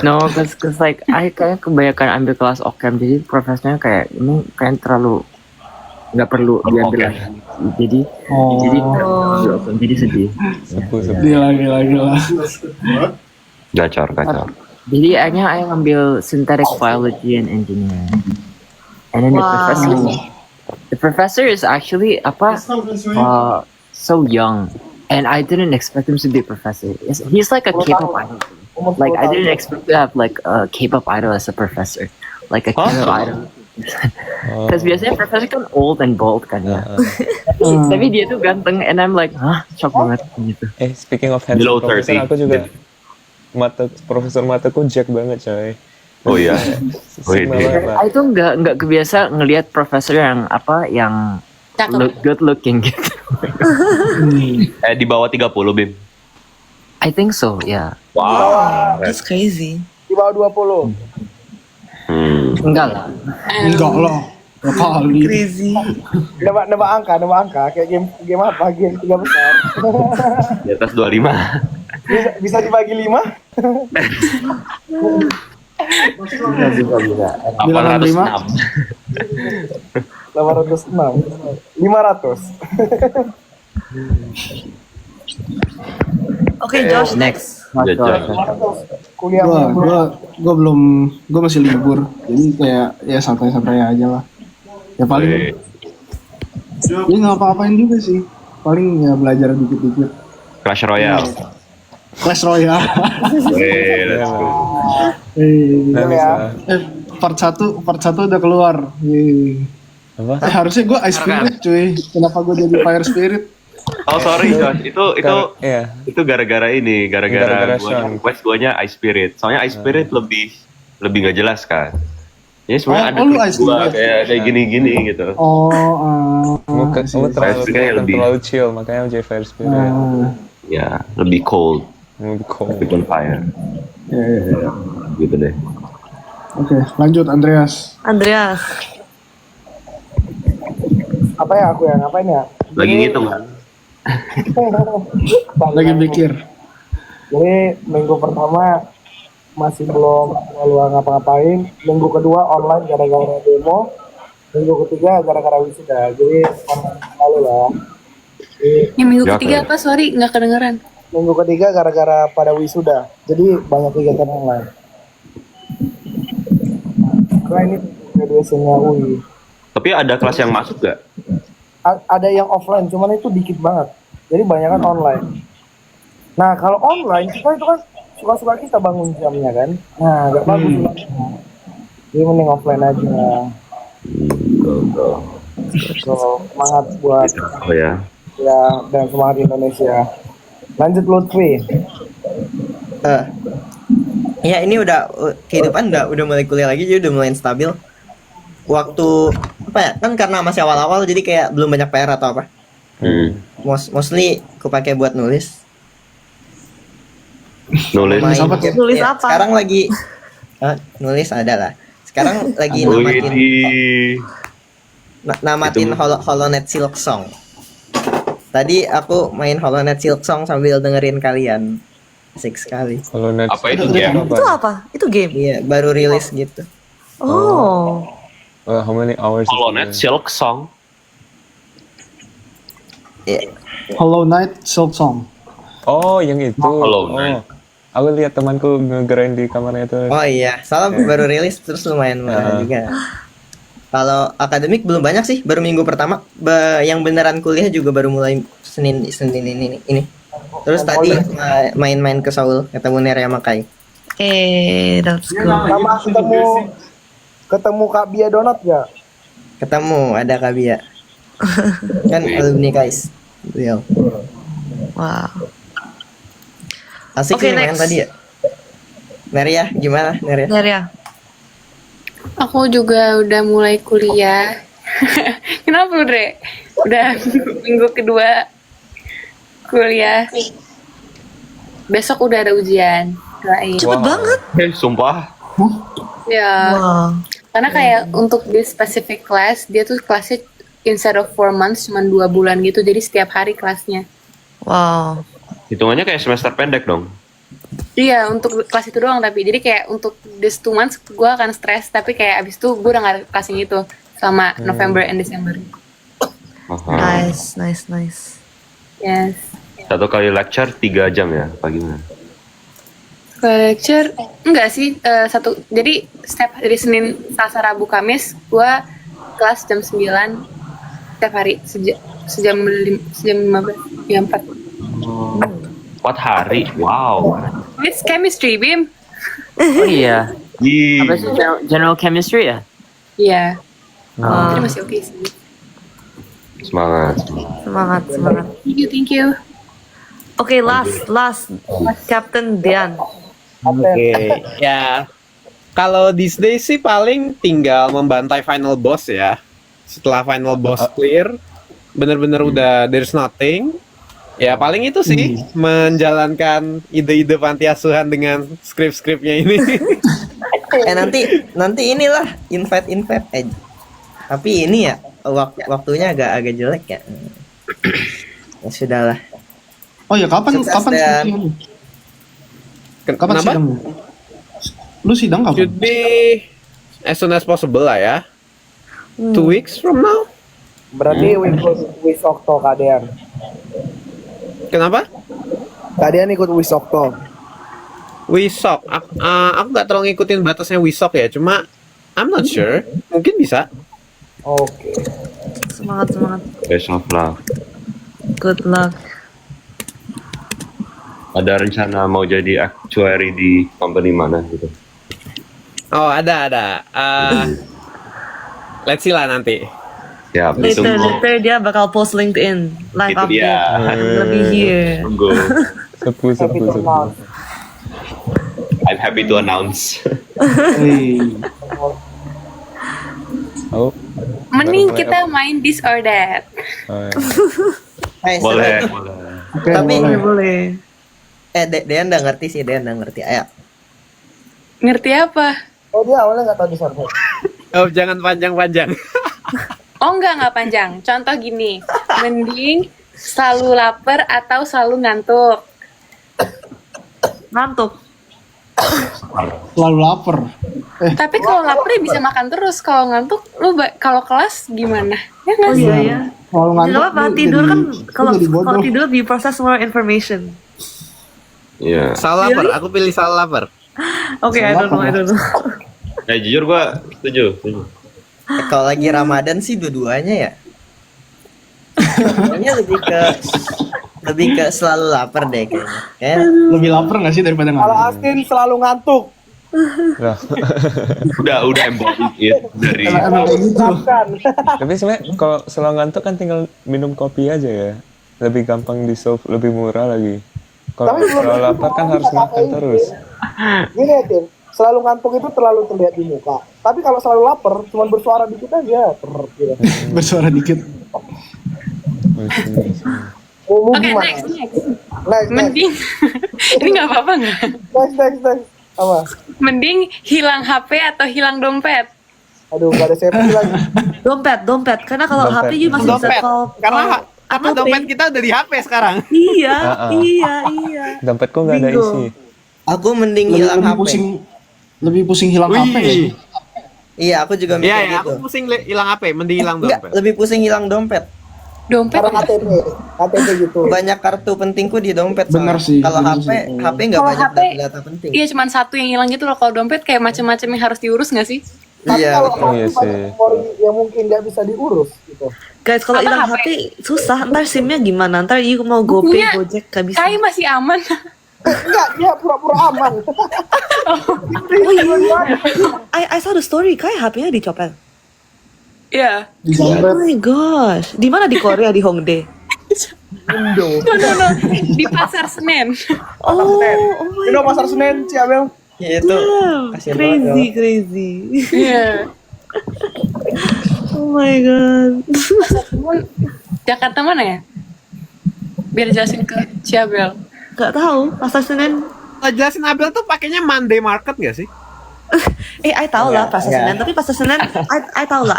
no, cause like I kayak kebanyakan ambil kelas Occam, jadi profesornya kayak ini kayak terlalu nggak perlu diambil Oke. lagi. Jadi jadi sedih. Sepuh. Gila. Gacor. Jadi akhirnya I ngambil synthetic biology and engineering. And then the professor is actually so young, and I didn't expect him to be a professor. He's like a K-pop idol. Like I didn't expect to have like a K-pop idol as a professor, like a K-pop idol. Because biasanya professor kan old and bald kan ya. Tapi dia tuh ganteng, and I'm like, shock banget gitu. Speaking of handsome Below professor, 30. aku juga profesor mataku jack banget coy. Oh iya. Sigma banget lah. I tuh nggak kebiasa ngelihat profesor yang Cakep. good looking gitu. Di bawah 30, Bim. I think so, yeah. Wow. That's crazy. Di bawah 20. Enggak lah. Enggak lah. Ya kali. Crazy. Nembak angka kayak game apa? Game 3 besar. Di atas 25. bisa dibagi 5? Bisa. 806. 806. 500. Okay, Josh, Next. Kuliah Gue masih libur, jadi kayak ya santai-santai aja lah. Ya paling ya nggak apa-apain juga sih, paling ya belajar dikit-dikit. Clash Royale. Clash Royale. Let's go. Nangis lah. Part 1 udah keluar. Apa? Harusnya gue Ice Spirit cuy. Kenapa gue jadi Fire Spirit? Oh sorry Josh, Iya. itu gara-gara Gara-gara gua Sean. request guanya Ice Spirit. Soalnya Ice Spirit lebih nggak jelas kan. Jadi sebenarnya ada lu klip Ice gua Spirit. kayak gini gitu. Kamu lebih- terlalu chill, makanya jadi Fire Spirit. Ya, lebih cold, Lebih cold. lebih on fire. Ya. Gitu deh. Oke, lanjut Andreas. Andreas. Apa ya aku ya ngapain ya? Lagi ngitung kan? Lagi mikir. Jadi minggu pertama masih belum terlalu ngapa-ngapain. Minggu kedua online gara-gara demo. Minggu ketiga gara-gara wisuda. Jadi online lalu lah. Yang minggu Ya, ketiga oke. apa? Sorry, nggak kedengeran. Minggu ketiga gara-gara pada wisuda. Jadi banyak kegiatan online. Karena ini graduation-nya UI. Tapi ada kelas yang masuk gak? Ada yang offline, cuman itu dikit banget. Jadi banyak kan online. Nah kalau online kita itu kan suka-suka kita bangun jamnya kan. Nah nggak bagus. Jadi mending offline aja. So semangat buat Oh ya. ya dan semangat Indonesia. Lanjut Lutfi. Ya ini udah kehidupan udah mulai kuliah lagi, jadi udah mulai stabil. Waktu apa ya, kan karena masih awal-awal jadi kayak belum banyak PR atau apa. Mostly aku pakai buat nulis. Nulis. Main apa tuh? game. Nulis Ya, apa? sekarang lagi nulis ada lah. Sekarang lagi namatin Hollow Knight Silk Song. Tadi aku main Hollow Knight Silk Song sambil dengerin kalian. Asik sekali. Kalau next Apa itu game? Itu apa? Itu game. Iya, baru rilis gitu. Oh. How many hours? Hollow Knight Silk Song. Iya. Hollow Knight Silk Song. Oh, yang itu. Hollow Knight. Aku lihat temanku ngegerain di kamarnya itu. Oh iya, salah baru rilis terus lumayan juga. Kalau akademik belum banyak sih, baru minggu pertama. Yang beneran kuliah juga baru mulai Senin ini. Terus tadi main-main ke Seoul, ketemu Nerea Makai. That's good. Sama ketemu Kak Bia Donat gak? Ketemu ada Kabia. Kan alumni guys. Real. Wow. Asik Oke, sih main next. tadi ya. Nerea gimana Nerea? Nerea. Aku juga udah mulai kuliah. Kenapa lu, Dre? Udah minggu kedua kuliah. Besok udah ada ujian. Doain. Cepet banget. Sumpah. Ya. Wow. Karena kayak untuk di specific class, dia tuh kelasnya instead of 4 months cuma 2 bulan gitu. Jadi setiap hari kelasnya. Wow. Hitungannya kayak semester pendek dong. Iya, untuk kelas itu doang tapi. Jadi kayak untuk this 2 months gue akan stres, tapi kayak abis itu gue udah gak ada kelas yang itu sama November and December. Aha. Nice, nice, nice. Yes. Satu kali lecture 3 jam ya, apa gimana? Lecture enggak sih, satu. Jadi setiap dari Senin, Selasa, Rabu, Kamis gue kelas jam 9 setiap hari sejam 15 jam 4. 4 hari, wow. It's chemistry, Bim. Oh iya. Ih, Apa sih general chemistry ya? Iya. Ah. Jadi masih oke sih. semangat. Semangat, semangat. Thank you. Oke, last, Captain Dian. Oke, ya. Kalau these days sih paling tinggal membantai final boss ya. Setelah final boss clear, bener-bener udah there's nothing. Ya paling itu sih menjalankan ide-ide panti asuhan dengan skrip-skripnya ini. nanti inilah invite aja. Tapi ini ya waktunya agak jelek ya. Ya sudahlah. Oh ya, kapan Sukses, kapan Dan. sidang? Kapan Kenapa? sidang? Lu sidang kapan? Should be as soon as possible lah ya. 2 weeks from now. Berarti Wis Okto kadean. Kenapa? Kadean ikut Wis Okto. Wisok. Aku nggak terlalu ngikutin batasnya Wisok ya. Cuma I'm not sure. Mungkin bisa. Oke. Semangat, semangat. Best of luck. Good luck. Ada rencana mau jadi actuary di company mana gitu? Oh ada. Let's see lah nanti. Ya, Later dia bakal post LinkedIn live Itu update. dia. Lebih here. Tunggu. Happy to announce. I'm happy to announce. Hey. Oh, Mending baru mulai kita main this or that. oh, ya. Boleh, seru. boleh. Oke, Tapi- boleh. Boleh. Dean udah ngerti sih, Dean udah ngerti. Ayo. Ngerti apa? Oh dia awalnya nggak tahu di survei. Oh jangan panjang-panjang. Oh nggak panjang. Contoh gini, mending selalu lapar atau selalu ngantuk. Ngantuk. Selalu lapar. Tapi kalau lapar ya bisa makan terus. Kalau ngantuk, kalau kelas gimana? Ya nggak Oh sih? iya ya. Kalau Tidak ngantuk apa-apa, lu tidur jadi- kan lu kalau jadi bodoh. kalau tidur we process more information. Iya. Salah lapar. Aku pilih salah lapar. Oke, I don't know. Jujur gua setuju. Kalau lagi Ramadan sih dua-duanya ya. Kayaknya lebih ke selalu lapar deh kayaknya. Kayak Lebih lapar nggak sih daripada Kalau ngantuk? Astin selalu ngantuk. Lah. Udah embodied it dari Emang kayak gitu. Kan. Tapi sebenarnya kalau selalu ngantuk kan tinggal minum kopi aja ya. Lebih gampang di solve, lebih murah lagi. Kalau Tapi belum selalu tentu lapar kan bisa harus makan pakai terus. Gini ya Tim, selalu ngantuk itu terlalu terlihat di muka. Tapi kalau selalu lapar, cuma bersuara dikit aja. Gitu. Bersuara dikit. Lu Oke, gimana? next. Mending, ini nggak apa-apa nggak? Next. Apa? Mending hilang HP atau hilang dompet. Aduh, gak ada safety lagi. Dompet. Karena kalau Dompet. HP you masih bisa Dompet. call. Karena apa dompet kita udah di HP sekarang. Iya, Ah. iya. Dompetku nggak ada Bingo. isi. aku mending Lebih, hilang lebih HP. pusing. Lebih pusing hilang Wih. HP ya? Iya, aku juga mikir Iya, gitu. aku pusing hilang HP, mending hilang Enggak, dompet. lebih pusing hilang dompet. Dompet? Karena KTP gitu. Banyak kartu pentingku di dompet. Bener soalnya. sih, Kalau bener HP, sih. HP nggak Kalau banyak HP, data penting. Iya, cuma satu yang hilang gitu loh. Kalau dompet kayak macam-macam yang harus diurus nggak sih? Tapi Iya, kalau betul. Oh, iya HP banyak sih. memori yang mungkin nggak bisa diurus gitu. Guys, kalau Apa hilang HP? HP susah. Ntar SIM-nya gimana? Ntar you mau GoPay, Iya. Gojek gak bisa. Kai masih aman. Enggak, dia pura-pura aman. Oh iya. I saw the story. Kayak HP-nya dicopet. Iya. Di Oh dompet. my gosh. Di mana di Korea? Di Hongdae. Indo. No. Di pasar Senen. Oh my Indo god. pasar Senen, Ciabel. Itu Wow, kasihan banget, ya. crazy. Iya. Oh my god. Jakarta mana ya? Biar jelasin ke Ciabel. Gak tahu. Pasar Senen. Jelasin Abel tuh pakainya Monday Market nggak sih? I tahu lah Enggak, Pasar enggak. Senen. Tapi Pasar Senen, I tahu lah.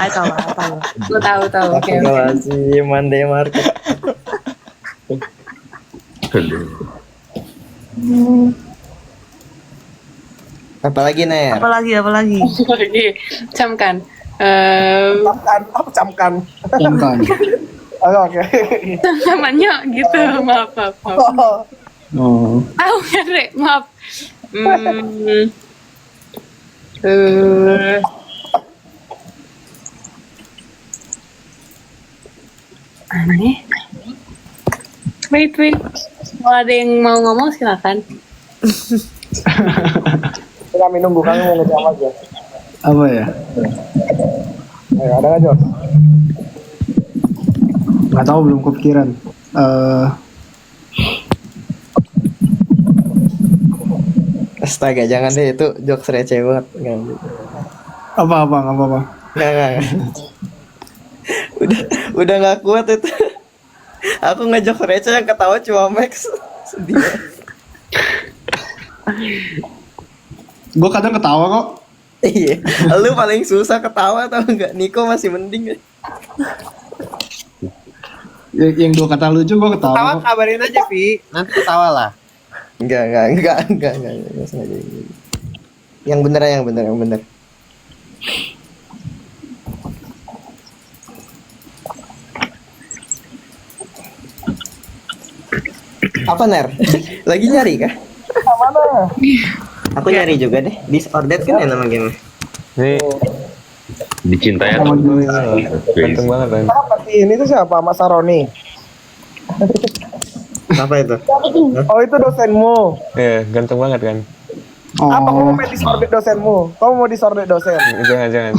Gue tahu. Oke. Astagfirullahaladzim, Monday Market. Apalagi Ner? Apalagi. Lagi camkan. Camkan, apa camkan? Camkan. Oke. Namanya gitu. Maaf. Oh. Tahu ya, Re? Maaf. Mana ya? Wait. Kalau ada yang mau ngomong silakan. Kami nunggu, kami mau ngejam aja. Apa ya? Ayo, ada nggak, Jok? Nggak tahu, belum kepikiran. Astaga, jangan deh, itu jokes receh banget. Nggak. Apa? Nggak. Udah nggak kuat itu. Aku ngejok receh yang ketawa cuma Max. Sedih. Gue kadang ketawa kok. Iya, lu paling susah ketawa tau nggak? Niko masih mending. Yang 2 kata lucu gue ketawa. Ketawa kok. kabarin aja, Vi. Nanti ketawa lah. Enggak sengaja. Yang bener. Apa Ner? Lagi nyari kah? Mana? Aku nyari juga deh. Disordered kan ya nama game. Ini Dicintai Sama atau gue. ganteng banget kan. Apa sih? Ini tuh siapa? Mas Saroni. Apa itu? Oh, itu dosenmu. Iya, ganteng banget kan. Apa kamu Oh. mau disordet dosenmu? Kamu mau disordet dosen? Jangan.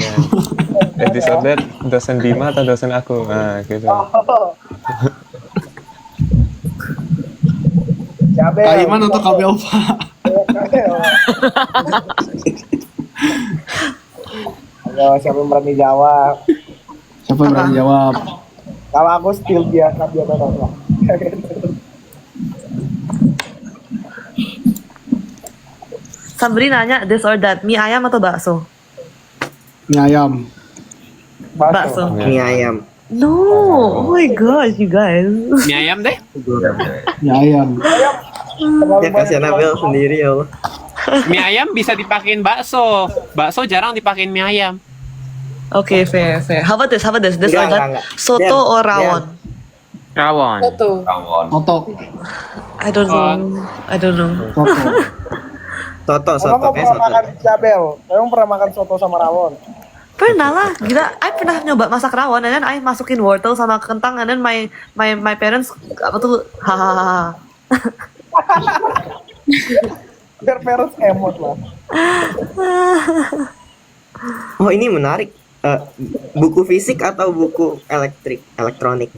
Disorder dosen Bima atau dosen aku? Nah, gitu. Oh. Jabel. Kaiman atau Kabelva? Ayo, siapa yang berani jawab? Siapa yang berani jawab? Kalau aku still biasa nonton. Sabri nanya this or that, mie ayam atau bakso? Mie ayam. Bakso. Mie ayam. No, oh my gosh, you guys. Mie ayam deh. Mie ayam. Ya kasihan Abel sendiri ya Allah. Mie ayam bisa dipakein bakso. Bakso jarang dipakein mie ayam. Okay, fair. How about this? This or that, Enggak. soto Dian, or rawon? Rawon. Satu. Soto. I don't know. Soto. Soto Kamu kayak pernah makan soto. Jabel? Kamu pernah makan soto sama rawon? Pernah lah, gila. I pernah nyoba masak rawon, and then I masukin wortel sama kentang, and then my parents apa tuh, hahaha. Biar parents emot lah. Oh ini menarik. Buku fisik atau buku elektronik?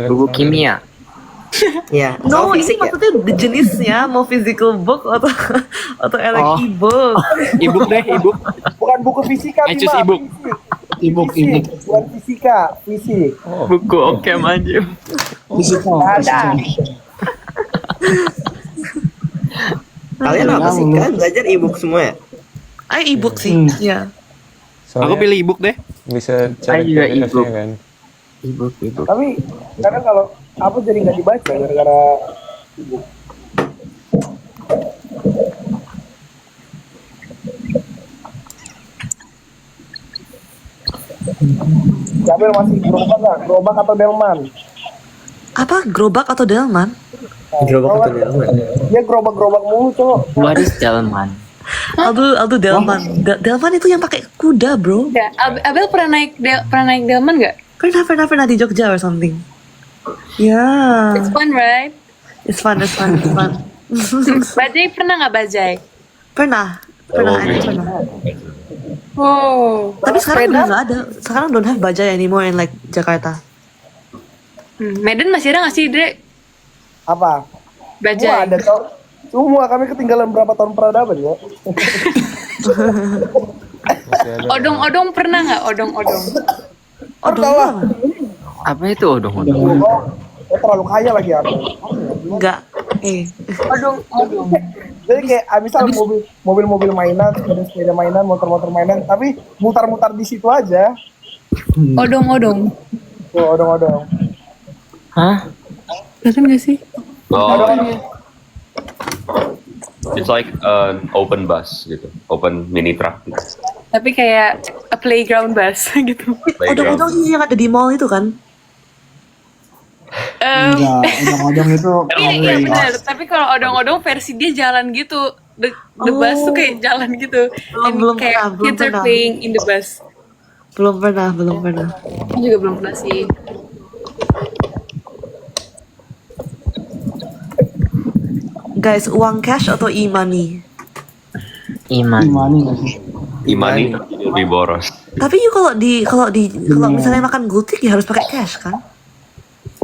Buku kimia. Ya, No, ini fisik ya. maksudnya jenisnya mau physical book atau e-book. Ebook deh, ebook. Bukan buku fisika, I choose Bima. ebook. Ebook. Bukan fisika, fisik. Buku oke maju. Fisika. Ada. Kalian apa sih? Kalian belajar e-book semua ya? E-book sih, ya. Aku pilih ebook deh. Bisa cari juga PDF-nya ebook. kan. Ebook. Tapi kadang kalau apa jadi nggak dibaca gara-gara ebook. Jabel masih gerobak nggak? Gerobak atau delman? Apa gerobak atau delman? Gerobak atau delman? Dia gerobak-gerobak mulu, cowok. What is Delman? I'll do delman. Delman itu yang pakai kuda, bro. Ya, Abel pernah naik delman nggak? Pernah di Jogja or something. Yeah, It's fun, right? it's fun. Bajai pernah nggak bajai? Pernah. I pernah. Oh. Tapi sekarang udah nggak ada. Sekarang don't have bajai anymore in like Jakarta. Medan masih ada nggak sih, Dre? Apa? Semua Bajai. ada, cowok. Semua kami ketinggalan berapa tahun peradaban, ya? Masih ada. Odong-odong pernah nggak? Odong-odong. Pertama. Apa itu odong-odong? Oh, terlalu kaya lagi aku. Enggak. Odong-odong. Jadi kayak misal mobil-mobil mainan, sepeda mainan, motor-motor mainan, tapi mutar-mutar di situ aja. Odong-odong. Tuh, odong-odong. Hah? Kelihatan nggak sih? Oh, Odong-odong. It's like an open bus gitu, open mini truck gitu. Tapi kayak a playground bus gitu. Odong-odong yang ada di mall itu kan? Enggak, odong-odong itu Iya, iya benar. Tapi kalau odong-odong versi dia jalan gitu. The bus tuh kayak jalan gitu. Belum kayak pernah, kids are playing in the bus. Belum pernah. Aku juga belum pernah sih. Guys, uang cash atau e-money? Iman. gimana nggak sih? Imani lebih boros. Tapi you kalau misalnya makan gultik ya harus pakai cash kan?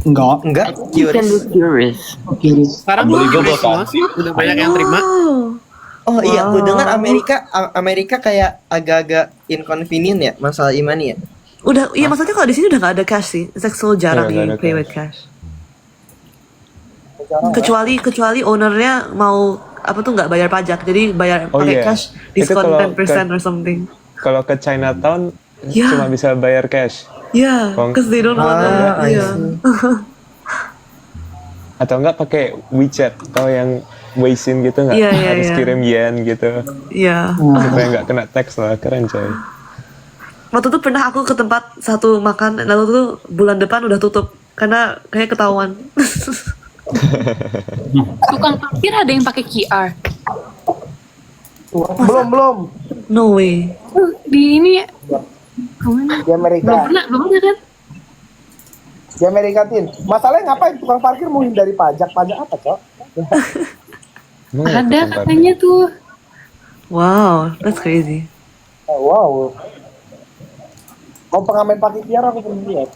Enggak, You can do curious. curious. kiris. Sekarang Beli udah gue semua sih, udah banyak yang terima. Oh iya, aku Wow. dengar Amerika kayak agak-agak inconvenient ya masalah imani ya. Udah, iya maksudnya kalau di sini udah nggak ada cash sih. It's like so jarang Iya, nggak you ada pay cash. with cash. Kecuali ownernya mau apa tuh nggak bayar pajak, jadi bayar Oh, pakai iya. cash Itu diskon kalau 10% or something. Kalau ke Chinatown Ya. cuma bisa bayar cash. Yeah, because they don't want to. I Yeah. Atau enggak pakai WeChat atau yang Weixin gitu nggak? Iya, iya, Harus iya. kirim yen gitu. Iya. Supaya nggak kena tax lah, keren coy. Waktu itu pernah aku ke tempat satu makan, lalu tuh bulan depan udah tutup karena kayak ketahuan. Tukang parkir ada yang pakai QR. Belum No way. Di ini ya. di Amerika. Belum pernah kan? Di Amerika Tin. Masalahnya ngapain tukang parkir mau hindari pajak? Pajak apa, Cok? Emang nggak Ada tempat? katanya tuh. Wow, that's crazy. Wow. Mau pengamen pakai QR aku pernah lihat.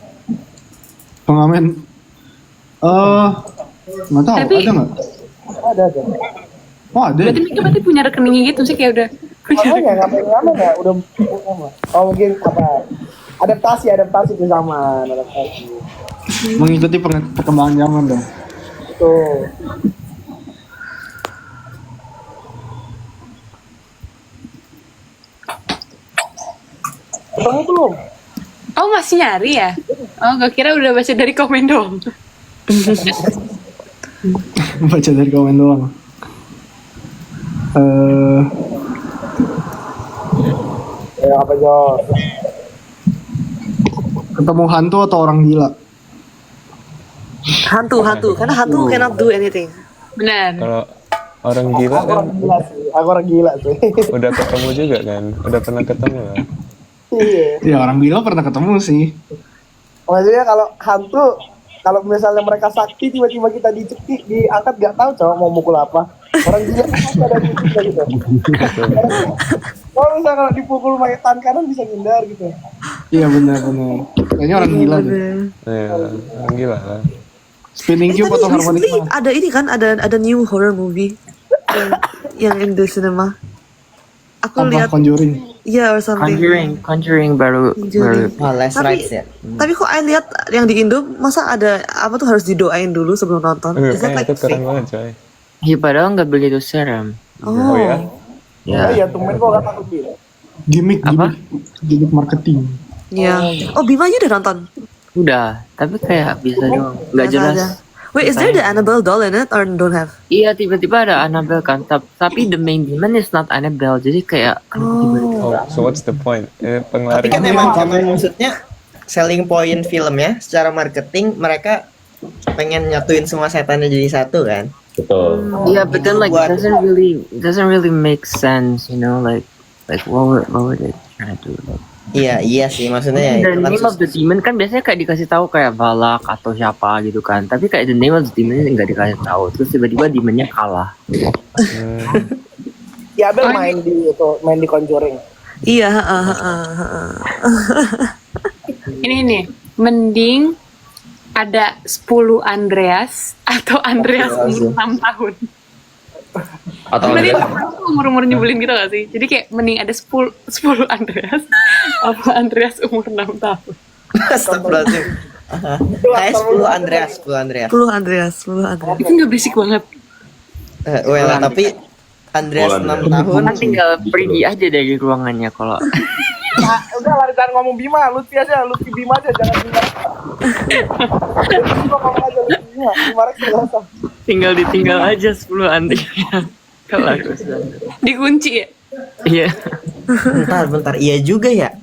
Pengamen. Nggak tahu, Tapi- ada nggak? Ada. Oh ada. Berarti punya rekeningnya gitu sih kayak udah. Makanya ngapain ya? Udah sama. Oh mungkin apa? Adaptasi ke zaman. Adaptasi. Mengikuti perkembangan zaman dong. Tuh. Ketemu belum? Oh masih nyari ya? Oh gue kira udah baca dari komen dong. Baca dari komen doang. Ya apa Jo? Ketemu hantu atau orang gila? Hantu, karena hantu cannot do anything. Benar. Kalau orang gila Aku kan orang gila sih. Aku orang gila sih. udah ketemu juga kan, udah pernah ketemu kan. Iya. Ya orang gila pernah ketemu sih. Maksudnya kalau hantu, kalau misalnya mereka sakti tiba-tiba kita dicekik, diangkat nggak tahu cowok mau mukul apa. Orang gila kan pasti ada titiknya gitu. Kalau misalnya kalau dipukul pakai tangan kanan bisa ngindar gitu. Iya benar. Kayaknya orang gila deh. Ya, orang gila lah. Spinning cube atau harmonik Recently mana? ada ini kan, ada new horror movie yang in the cinema. Aku Apa lihat, Conjuring? yeah or something. Conjuring baru Conjuring. Oh, last Tapi- rights ya. Tapi kok I lihat yang di Indo, masa ada apa tuh harus didoain dulu sebelum nonton? Is that Kayaknya like itu keren fake? banget coy. Ya padahal nggak begitu serem. Oh, Oh ya? Oh Ya. iya, tumben kok gak takut gitu. Gimmick marketing. iya. Oh, Bimanya udah nonton? Udah, tapi kayak bisa doang. Nggak Biasa jelas. aja. Wait, is there the Annabelle doll in it or don't have? Iya tiba-tiba ada Annabelle kan, tapi the main demon is not Annabelle, jadi kayak tiba-tiba. Oh, so what's the point? Penglaris. Tapi kan emang maksudnya selling point filmnya secara marketing mereka pengen nyatuin semua setannya jadi satu kan. Betul. Yeah, but then like Buat- doesn't really make sense, you know, like what were they trying to do? Like, Iya sih maksudnya ya. the itu kan name of the demon kan biasanya kayak dikasih tahu kayak Valak atau siapa gitu kan, tapi kayak the name of the demon nggak dikasih tahu, terus tiba-tiba demonnya kalah. Ya Abel main di Conjuring. Iya, Ini mending ada 10 Andreas atau Andreas umur 6 tahun. Atau Tadi ada umur nyebelin gitu gak sih? Jadi kayak mending ada 10 Andreas atau Andreas umur 6 tahun. Astagfirullahaladzim. Kayak 10 Andreas. 10 Andreas. Itu gak berisik banget. Well, tapi Andreas 6 tahun. Kan tinggal pergi aja dari ruangannya kalau Udah lah, jangan ngomong Bima, Lutfi aja, Lutfi Bima aja, jangan Bima. Bima ngomong aja Lutfi Bima, Bima Rex nggak usah. Tinggal ditinggal aja 10 Andri. Kalau aku sadar. Dikunci ya. Iya. Bentar, iya juga ya.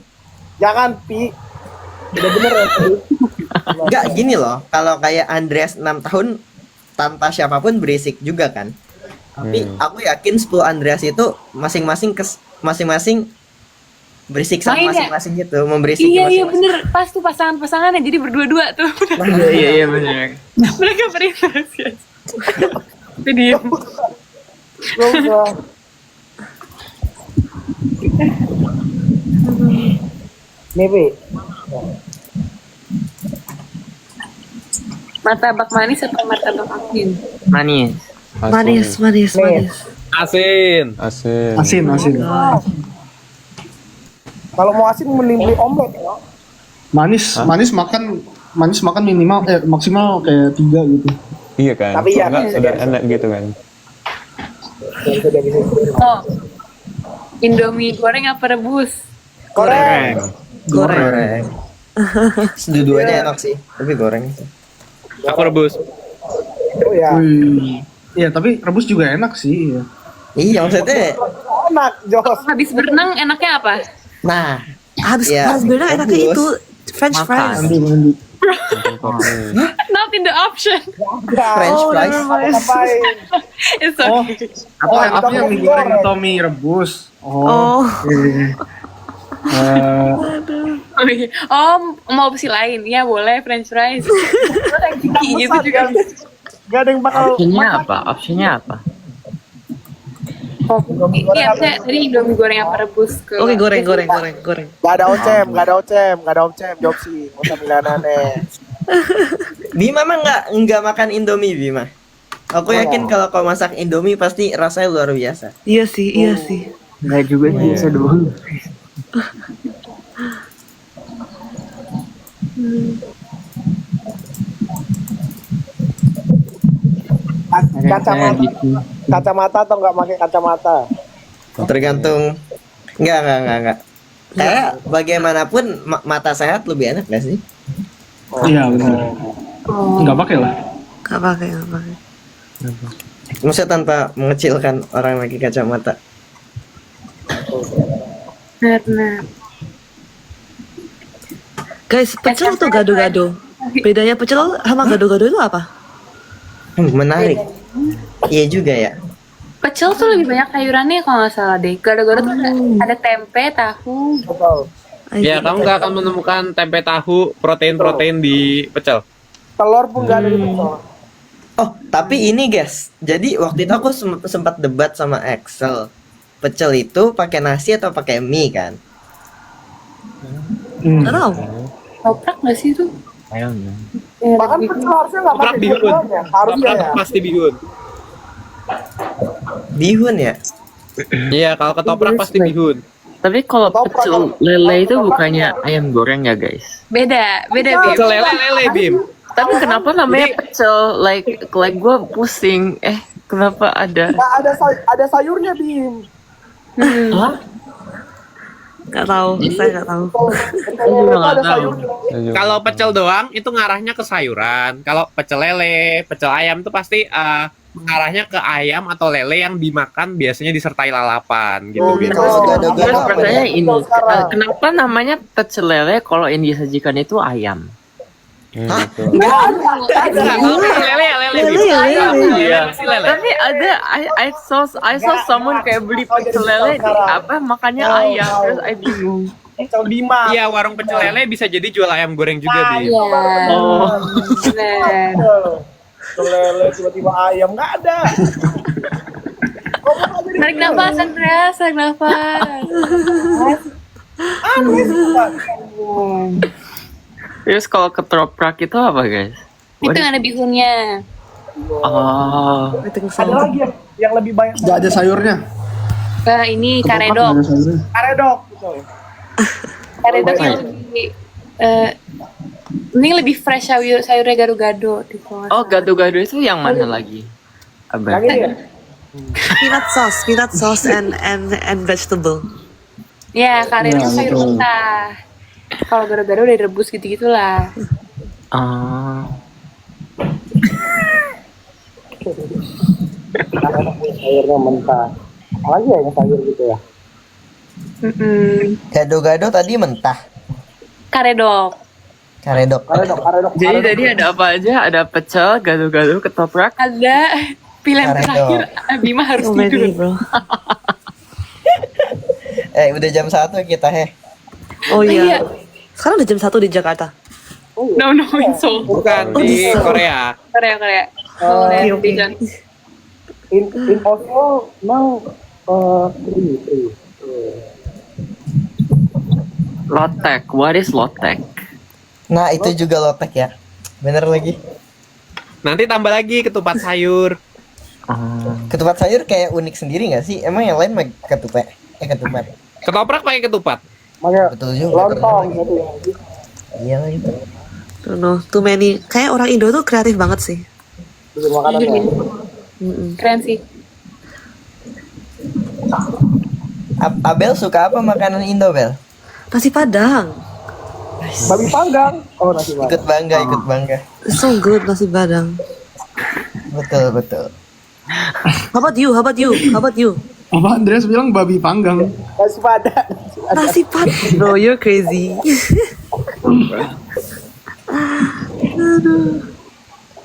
Jangan Pi, udah bener ya. Enggak gini loh, kalau kayak Andreas 6 tahun tanpa siapapun berisik juga kan. Tapi aku yakin 10 Andreas itu masing-masing berisik sama Main ya? masing-masing gitu, memberisik Iya masing-masing. bener, pas tuh pasangan-pasangannya jadi berdua-dua tuh. Iya benar. Mereka berinteraksi. Tapi diem. Nggak usah. Nih Pi, Martabak manis atau martabak asin? Manis. Manis. Asin. Asin. Asin. kalau mau asin mending beli omelet ya. Manis makan minimal maksimal kayak 3 gitu. Iya kan. Tapi ya, Enggak, bisa udah jadi. enak gitu kan. Sudah bisa. Oh, Indomie goreng apa rebus? Goreng. Goreng. Dua-duanya enak sih, tapi goreng. Aku rebus. Oh ya. Wih. Iya, tapi rebus juga enak sih. Iya. Iya maksudnya. Enak, Jos. Habis berenang enaknya apa? Nah, Habis Ya, berenang enaknya bagus. itu French fries. Mandi. Not in the option. French fries. Ngapain? It's okay. Apa yang digoreng atau mie rebus? Oh. Oh, mau opsi lain? Ya boleh French fries. Gitu juga. Gak ada yang bakal Opsinya apa? Iya, saya tadi Indomie goreng apa rebus ke. Oke, goreng. Gak ada ocem. Jawab sih, nggak usah bilang aneh. Bima mah nggak makan Indomie Bima. Aku yakin kalau kau masak Indomie pasti rasanya luar biasa. Iya sih. Enggak juga sih, bisa doang. Kacamata atau nggak pakai kacamata? Tergantung. Nggak. Kayak bagaimanapun mata sehat lebih enak nggak sih? Iya, benar. Enggak pakai lah. Gak pakai. Maksudnya tanpa mengecilkan orang pakai kacamata. Benar. Guys, pecel tuh gado-gado. Bedanya pecel sama gado-gado itu apa? Menarik. Iya juga ya. Pecel tuh lebih banyak sayurannya kalau nggak salah deh. Gado-gado tuh ada tempe, tahu. Betul. Ya, kamu nggak akan menemukan tempe tahu protein di pecel. Telur pun nggak ada di pecel. Oh, tapi ini guys. Jadi waktu itu aku sempat debat sama Excel. Pecel itu pakai nasi atau pakai mie kan? Gak tau. Toprak nggak sih itu? I don't know. Bahkan pecel harusnya nggak Toprak pakai bihun. dua-duanya. Harusnya Toprak ya. pasti bihun. Bihun ya? Iya, kalau ketoprak pasti bihun. Tapi kalau pecel lele itu bukannya ayam goreng ya guys? Beda, Bim. Pecel lele Bim. Tapi kenapa namanya pecel? Like gue pusing. Kenapa ada? Nggak ada sayurnya Bim. Hah? Gak tau. Saya gak tahu. Pecel lele itu ada sayurnya. Kalau pecel doang itu ngarahnya ke sayuran. Kalau pecel lele, pecel ayam itu pasti mengarahnya ke ayam atau lele yang dimakan biasanya disertai lalapan gitu. Oh, Bim. Kalau gado-gado Terus apa pertanyaan ya? ini, kenapa namanya pecel lele kalau yang disajikan itu ayam? Enggak, kalau pecel lele ya lele. Bim. Iya. Pasti lele. Tapi ada, I saw someone kayak beli pecel lele di apa makannya ayam, terus I bingung. Pecel Bima. Iya, warung pecel lele bisa jadi jual ayam goreng juga, Bim. Iya. Oh. Benar. Pecel lele tiba-tiba ayam nggak ada. Tarik nafas, Andreas, tarik nafas. Aneh sumpah. Terus kalau ketoprak itu apa guys? Itu yang ada bihunnya. Oh. Ada lagi yang lebih banyak. Enggak ada sayurnya. Ini Ketoprak nggak karedok. ada sayurnya. Karedok. Betul. Karedok yang lebih ini lebih fresh sayurnya gado-gado di bawah. Oh, gado-gado itu yang mana lagi? Yang Abang. ini ya? Peanut sauce and vegetable. Ya, karirnya Ya, sayur betul. mentah. Kalau gado-gado udah direbus gitu-gitulah. Ah, Karena sayurnya mentah. Apalagi ya yang sayur gitu ya. Gado-gado tadi mentah. Karedok. Karedok. jadi tadi ada apa aja? Ada pecel, gado-gado, ketoprak. Ada pilihan Karedok. terakhir. Bima harus So many, tidur. bro. Udah jam 1 kita Oh Iya. iya. Sekarang udah jam 1 di Jakarta. No, in Seoul. Bukan di Korea. Korea. Oke, oke. In Oslo now free. Lotek. What is lotek? Nah itu juga lotek ya. Bener lagi. Nanti tambah lagi ketupat sayur. Ketupat sayur kayak unik sendiri nggak sih? Emang yang lain mah ketupat? Ketupat. Ketoprak pakai ketupat. Makanya Betul juga. lontong gitu ya. Iya itu. Don't know, too many. Kayak orang Indo tuh kreatif banget sih. Bikin makanan ya. Keren sih. Abel suka apa makanan Indo, Bel? Nasi Padang. Babi panggang. Oh nasi padang. Ikut bangga. It's so good nasi Padang. Betul. How about you? Apa Andreas bilang babi panggang? Nasi padang. Nasi Padang. Bro, you're crazy.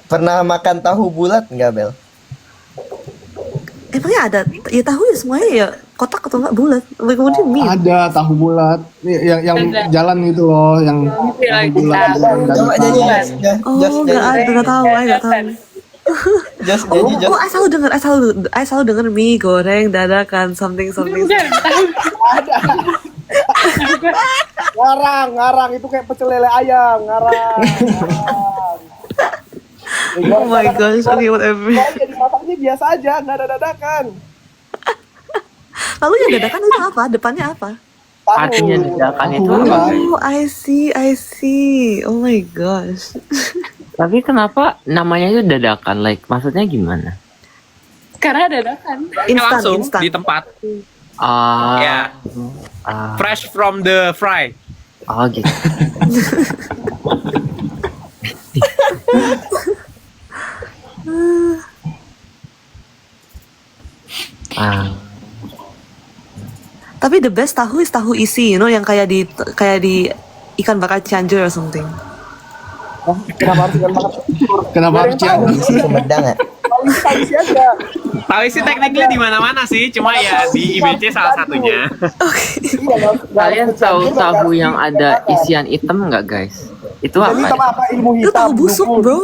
Pernah makan tahu bulat nggak, Bel? Emangnya ada? Ya tahu ya semuanya ya kotak atau enggak bulat. Like what do you mean? Ada tahu bulat. Yang jalan itu loh, yang tahu bulat. Coba nyanyi, Jos. Oh, enggak ada, enggak tahu, enggak tahu. Jos nyanyi, Jos. Oh, I selalu dengar mie goreng dadakan something. Ngarang itu kayak pecel lele ayam, ngarang. Oh my gosh, okay, whatever. Jadi masaknya biasa aja, nggak ada dadakan. Lalu yang dadakan itu apa? Depannya apa? Artinya dadakan itu. Oh, I see. Oh my gosh. Tapi kenapa namanya itu dadakan? Like maksudnya gimana? Karena dadakan. Langsung Instan. di tempat. Ah, Ya, fresh from the fry. oh gitu. Tapi the best tahu is tahu isi, yang kayak di ikan bakar Cianjur or something. Kenapa harus ikan bakar? Kenapa harus Cianjur? Isi Sumedang ya? Isi aja. Tahu sih tekniknya di mana-mana sih, cuma ya di IBC salah satunya. Iya, Kalian tahu yang ada isian hitam nggak guys? Itu Jadi apa? sama apa ilmu Itu hitam? tahu busuk, bro.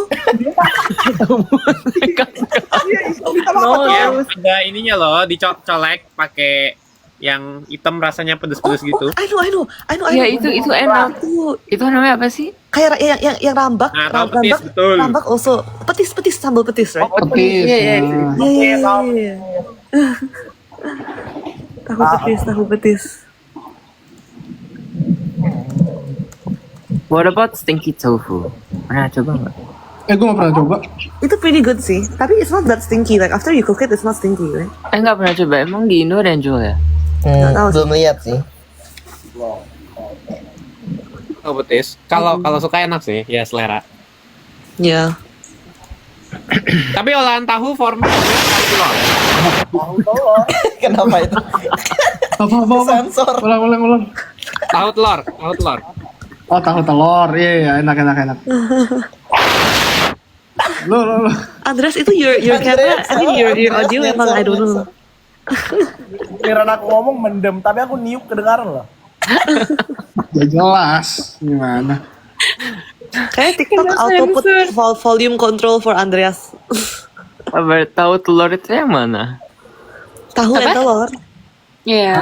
No, ya, ada ininya loh, dicolek pakai yang hitam rasanya pedes-pedes gitu. I know. Iya itu enak. Itu namanya apa sih? Kayak yang rambak, Nah, tahu petis, betul. rambak also petis sambal petis, right? Petis. Iya. Iya. Tahu petis. What about stinky tofu? Pernah coba nggak? Gue gak pernah coba. Itu pretty good sih, tapi it's not that stinky. Like after you cook it, it's not stinky, right? Nggak pernah coba. Emang di Indo ada yang jual ya? tahu sih. Belum lihat sih. Tahu petis. Kalau suka enak sih, ya selera. Ya. Tapi olahan tahu format telur. Kenapa itu? Apa? Sensor. Ulang. Tahu telur. Oh, tahu telur. Iya, enak. Lo. Andres itu your camera, I mean your audio emang I don't know. Kira aku ngomong mendem, tapi aku niup kedengaran loh. Gak jelas. Gimana? Kayak TikTok auto put volume control for Andreas. Apa tahu telur itu yang mana? Tahu Apa? and telur. Iya.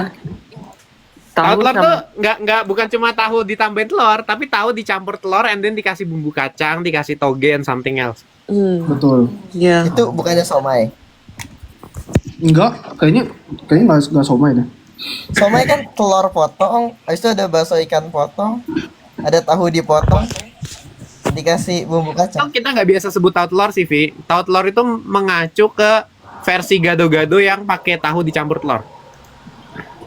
Tahu telur sama- tuh nggak bukan cuma tahu ditambahin telur, tapi tahu dicampur telur and then dikasih bumbu kacang, dikasih toge and something else. Betul. Ya. Itu bukannya somai. Enggak, kayaknya nggak somai deh. Somai kan telur potong, habis itu ada bakso ikan potong, ada tahu dipotong, dikasih bumbu kacang. Kita nggak biasa sebut tahu telur sih, Vi. Tahu telur itu mengacu ke versi gado-gado yang pakai tahu dicampur telur.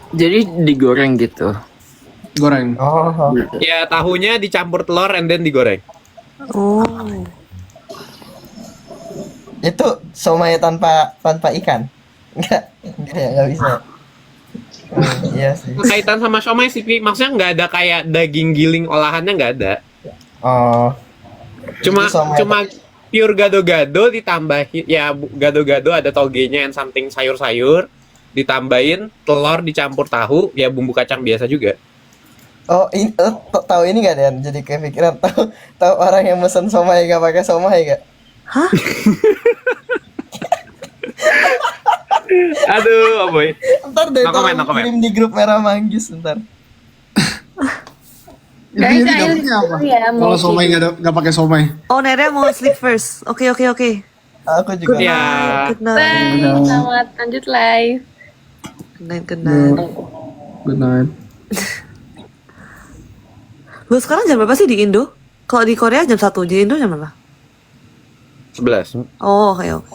Jadi digoreng gitu. Goreng. Oh, Ya tahunya dicampur telur and then digoreng. Oh. Itu somai tanpa ikan. Enggak bisa. Iya sih. Kaitan sama somai sih, Pi. Maksudnya nggak ada kayak daging giling olahannya nggak ada. Oh, Cuma Itu somai. cuma pure gado-gado ditambahin ya gado-gado ada togenya and something sayur-sayur ditambahin telur dicampur tahu ya bumbu kacang biasa juga. oh ini tahu ini gak Dan? Jadi kepikiran tahu orang yang mesen somai gak pakai somai gak? Hah? Aduh, boy. Ntar deh No comment, no tolong comment. kirim di grup Merah Manggis ntar. Guys, Jadi ayo dapetnya apa? ya, mau Kalau somai nggak pakai somai. Oh, Nerea mau sleep first. Oke. Aku juga. Ya. Good night. Bye, selamat lanjut live. Good night. Good night. Lu sekarang jam berapa sih di Indo? Kalau di Korea jam 1, di Indo jam berapa? 11. Oh, oke.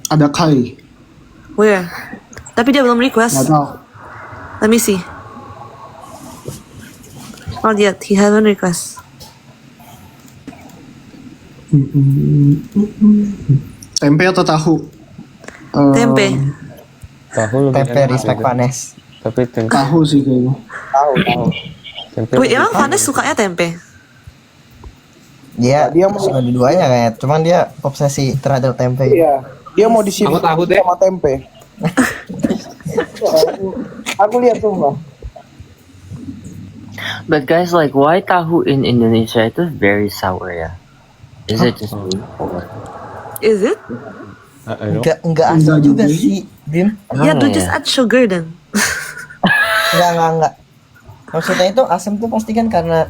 Ada Kai. Where? Tapi dia belum request. Nggak tahu. Let me see. Not yet. He haven't request. Tempe atau tahu? Tempe. Tahu lebih Tempe enak respect juga. Vanes. Tapi tempe, Tahu sih kayaknya. tahu. tempe Wait, lebih emang Vanes sukanya tempe? Dia Dia mau- suka dua-duanya kayak, cuman dia obsesi terhadap tempe. Iya, dia mau disini Aku tahu deh. sama tempe. Aku lihat tuh, But guys, like, why tahu in Indonesia itu very sour ya? Is it just me? Is it? I don't- Enggak asam Enggak juga juga sih, Bim. Yeah, do ya? just add sugar then. Enggak. Maksudnya itu asam tuh pasti kan karena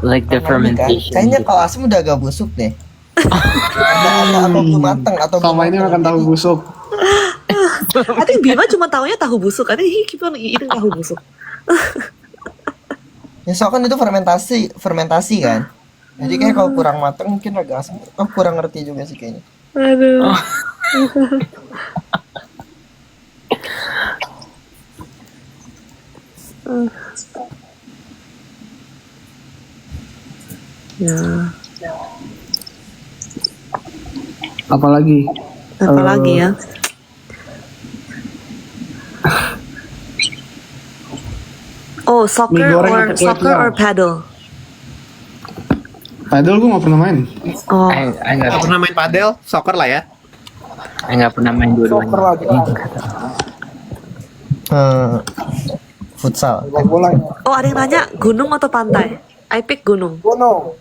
Like the ini kan. fermentation. Kayaknya gitu. kalau asam udah agak busuk deh. Atau belum mateng atau Sama ini makan tahu busuk. I think Bima cuma taunya tahu busuk. I think he keep on eating tahu busuk. Ya soalnya kan itu fermentasi kan. Jadi kayak kalau kurang mateng mungkin agak asam. Oh, kurang ngerti juga sih kayaknya. Aduh. Ya, Apalagi? apa lagi ya? Oh, soccer Mie goreng or atau kue soccer tiaw? or paddle? Padahal gue nggak pernah main. Oh, I nggak Nggak pernah main padel, soccer lah ya. I nggak pernah main soccer dua-duanya. lagi. Futsal. Sepak bola. oh ada yang nanya gunung atau pantai? I pick gunung. Gunung.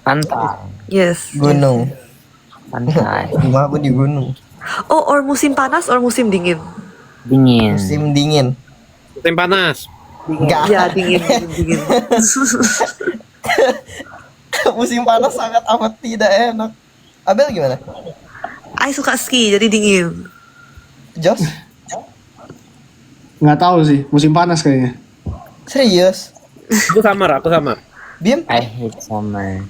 Pantai, Yes. Gunung. pantai, Rumah aku di gunung. Oh, or musim panas or musim dingin? dingin. Musim dingin. Tim panas. Enggak. Ya dingin. Musim panas sangat amat tidak enak. Abel gimana? I suka ski jadi dingin. Jos? Nggak tahu sih. Musim panas kayaknya. Serius? Aku sama. Bim? I hate summer.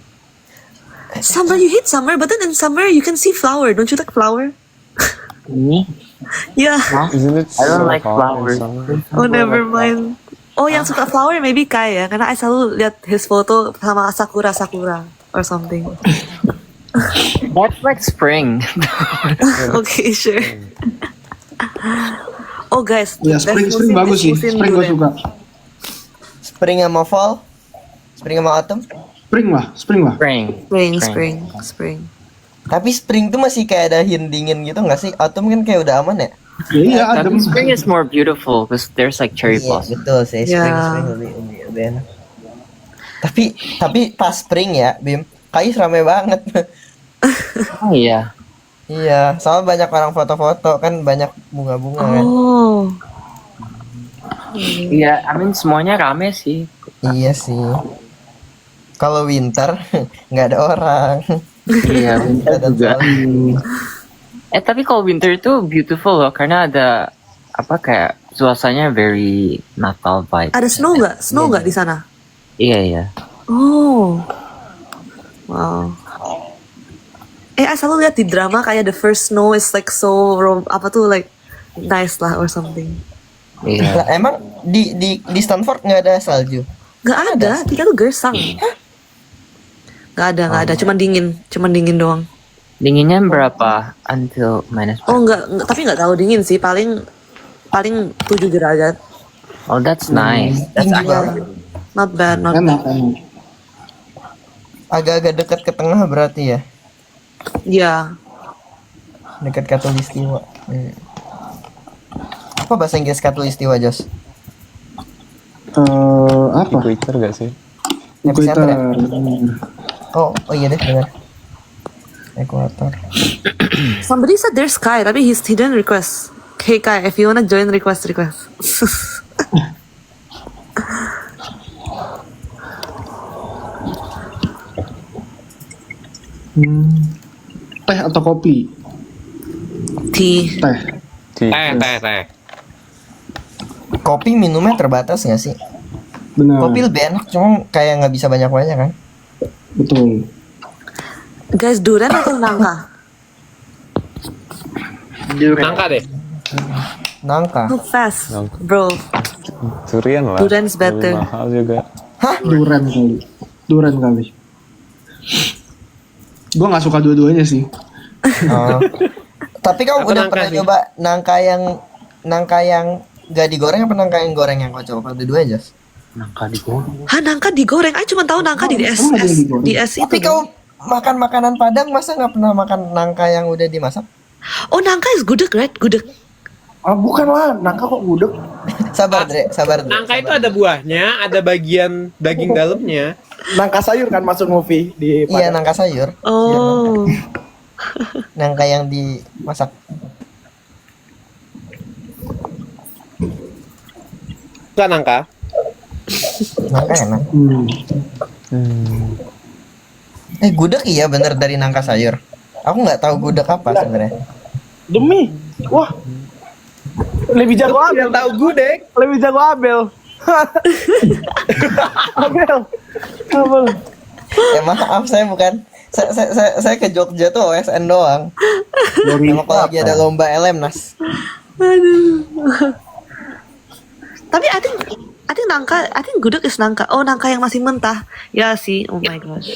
Summer, you hate summer, but then in summer you can see flower. Don't you like flower? Me? Yeah. Isn't it I don't so like hot in flowers. summer? Oh, never mind. Oh, yang suka flower maybe Kai ya, karena I selalu lihat his foto sama sakura or something. That's like spring. Okay, sure. Oh guys, Ya spring bagus sih. musim Spring gue durian. suka. Spring sama fall? Spring sama autumn? Spring lah. Spring. Tapi spring tuh masih kayak ada hint dingin gitu nggak sih? Autumn kan kayak udah aman ya? Iya adem. Tapi spring is more beautiful because there's like cherry Iya blossom. betul sih. Spring, Ya. spring lebih enak. Tapi pas spring ya, Bim, kayu rame banget. Oh iya. Iya, soalnya banyak orang foto-foto kan banyak bunga-bunga kan. Oh, Iya, I mean semuanya rame sih. Iya sih. Kalau winter nggak ada orang. Iya, winter Ada juga. trolley. Tapi kalau winter itu beautiful loh karena ada apa kayak suasananya very Natal vibe. ada snow nggak? Snow nggak di sana? Iya. Oh, wow. I selalu lihat di drama kayak the first snow is like so apa tuh like nice lah or something. Iya. Lah, emang di Stanford nggak ada salju? Nggak ada, kita tuh gersang. Nggak ada, cuman dingin doang. Dinginnya berapa until minus? Oh nggak, tapi nggak terlalu dingin sih, paling 7 derajat. Oh, that's nice. That's Tinggi actually banget. Not bad, not bad. Enak, enak. Agak-agak dekat ke tengah berarti ya, Ya, dekat Katulistiwa. Apa bahasa Inggris Katulistiwa, Jos? Apa? Equator gak sih? Epicenter ya? Equator. Oh iya deh, benar. Ekuator. somebody said there's Kai, tapi he didn't request. Hey Kai, if you wanna join, request. Teh atau kopi? Tea. Teh. Teh. Kopi minumnya terbatas nggak sih? Benar. Kopi lebih enak, cuma kayak nggak bisa banyak-banyak kan? Betul. Guys, durian atau nangka? Nangka deh. Nangka. Too fast, Nangka. bro. Durian lah. Durian's better. Lebih mahal juga. Duren kali. Gue nggak suka dua-duanya sih. Oh. Tapi kau Aku udah nangka pernah sih. coba nangka yang nggak digoreng apa nangka yang goreng yang kau coba? Apa dua Jos? nangka digoreng. Hah, nangka digoreng? Aku cuma tahu nangka di es, Emang ada yang digoreng? di es Tapi itu. kau makan makanan Padang masa nggak pernah makan nangka yang udah dimasak? Oh, nangka is gudeg, right? Gudeg. Ah bukan lah, nangka kok gudeg. Sabar Dre. Nangka itu ada buahnya, ada bagian daging dalamnya. Nangka sayur kan masuk movie di Iya Padang. nangka sayur. Oh, Nangka yang dimasak. Bukan nangka. Nangka enak. Gudeg iya bener dari nangka sayur. Aku nggak tahu gudeg apa sebenarnya. Demi, wah, lebih jago Abel. Yang tahu gudeg. Lebih jago Abel. Abel. Maaf saya bukan. Saya ke Jogja tuh OSN doang. Sama kalau lagi ada lomba LMNAS. aduh. Tapi I think gudeg is nangka. Oh, nangka yang masih mentah. Ya sih, oh my gosh.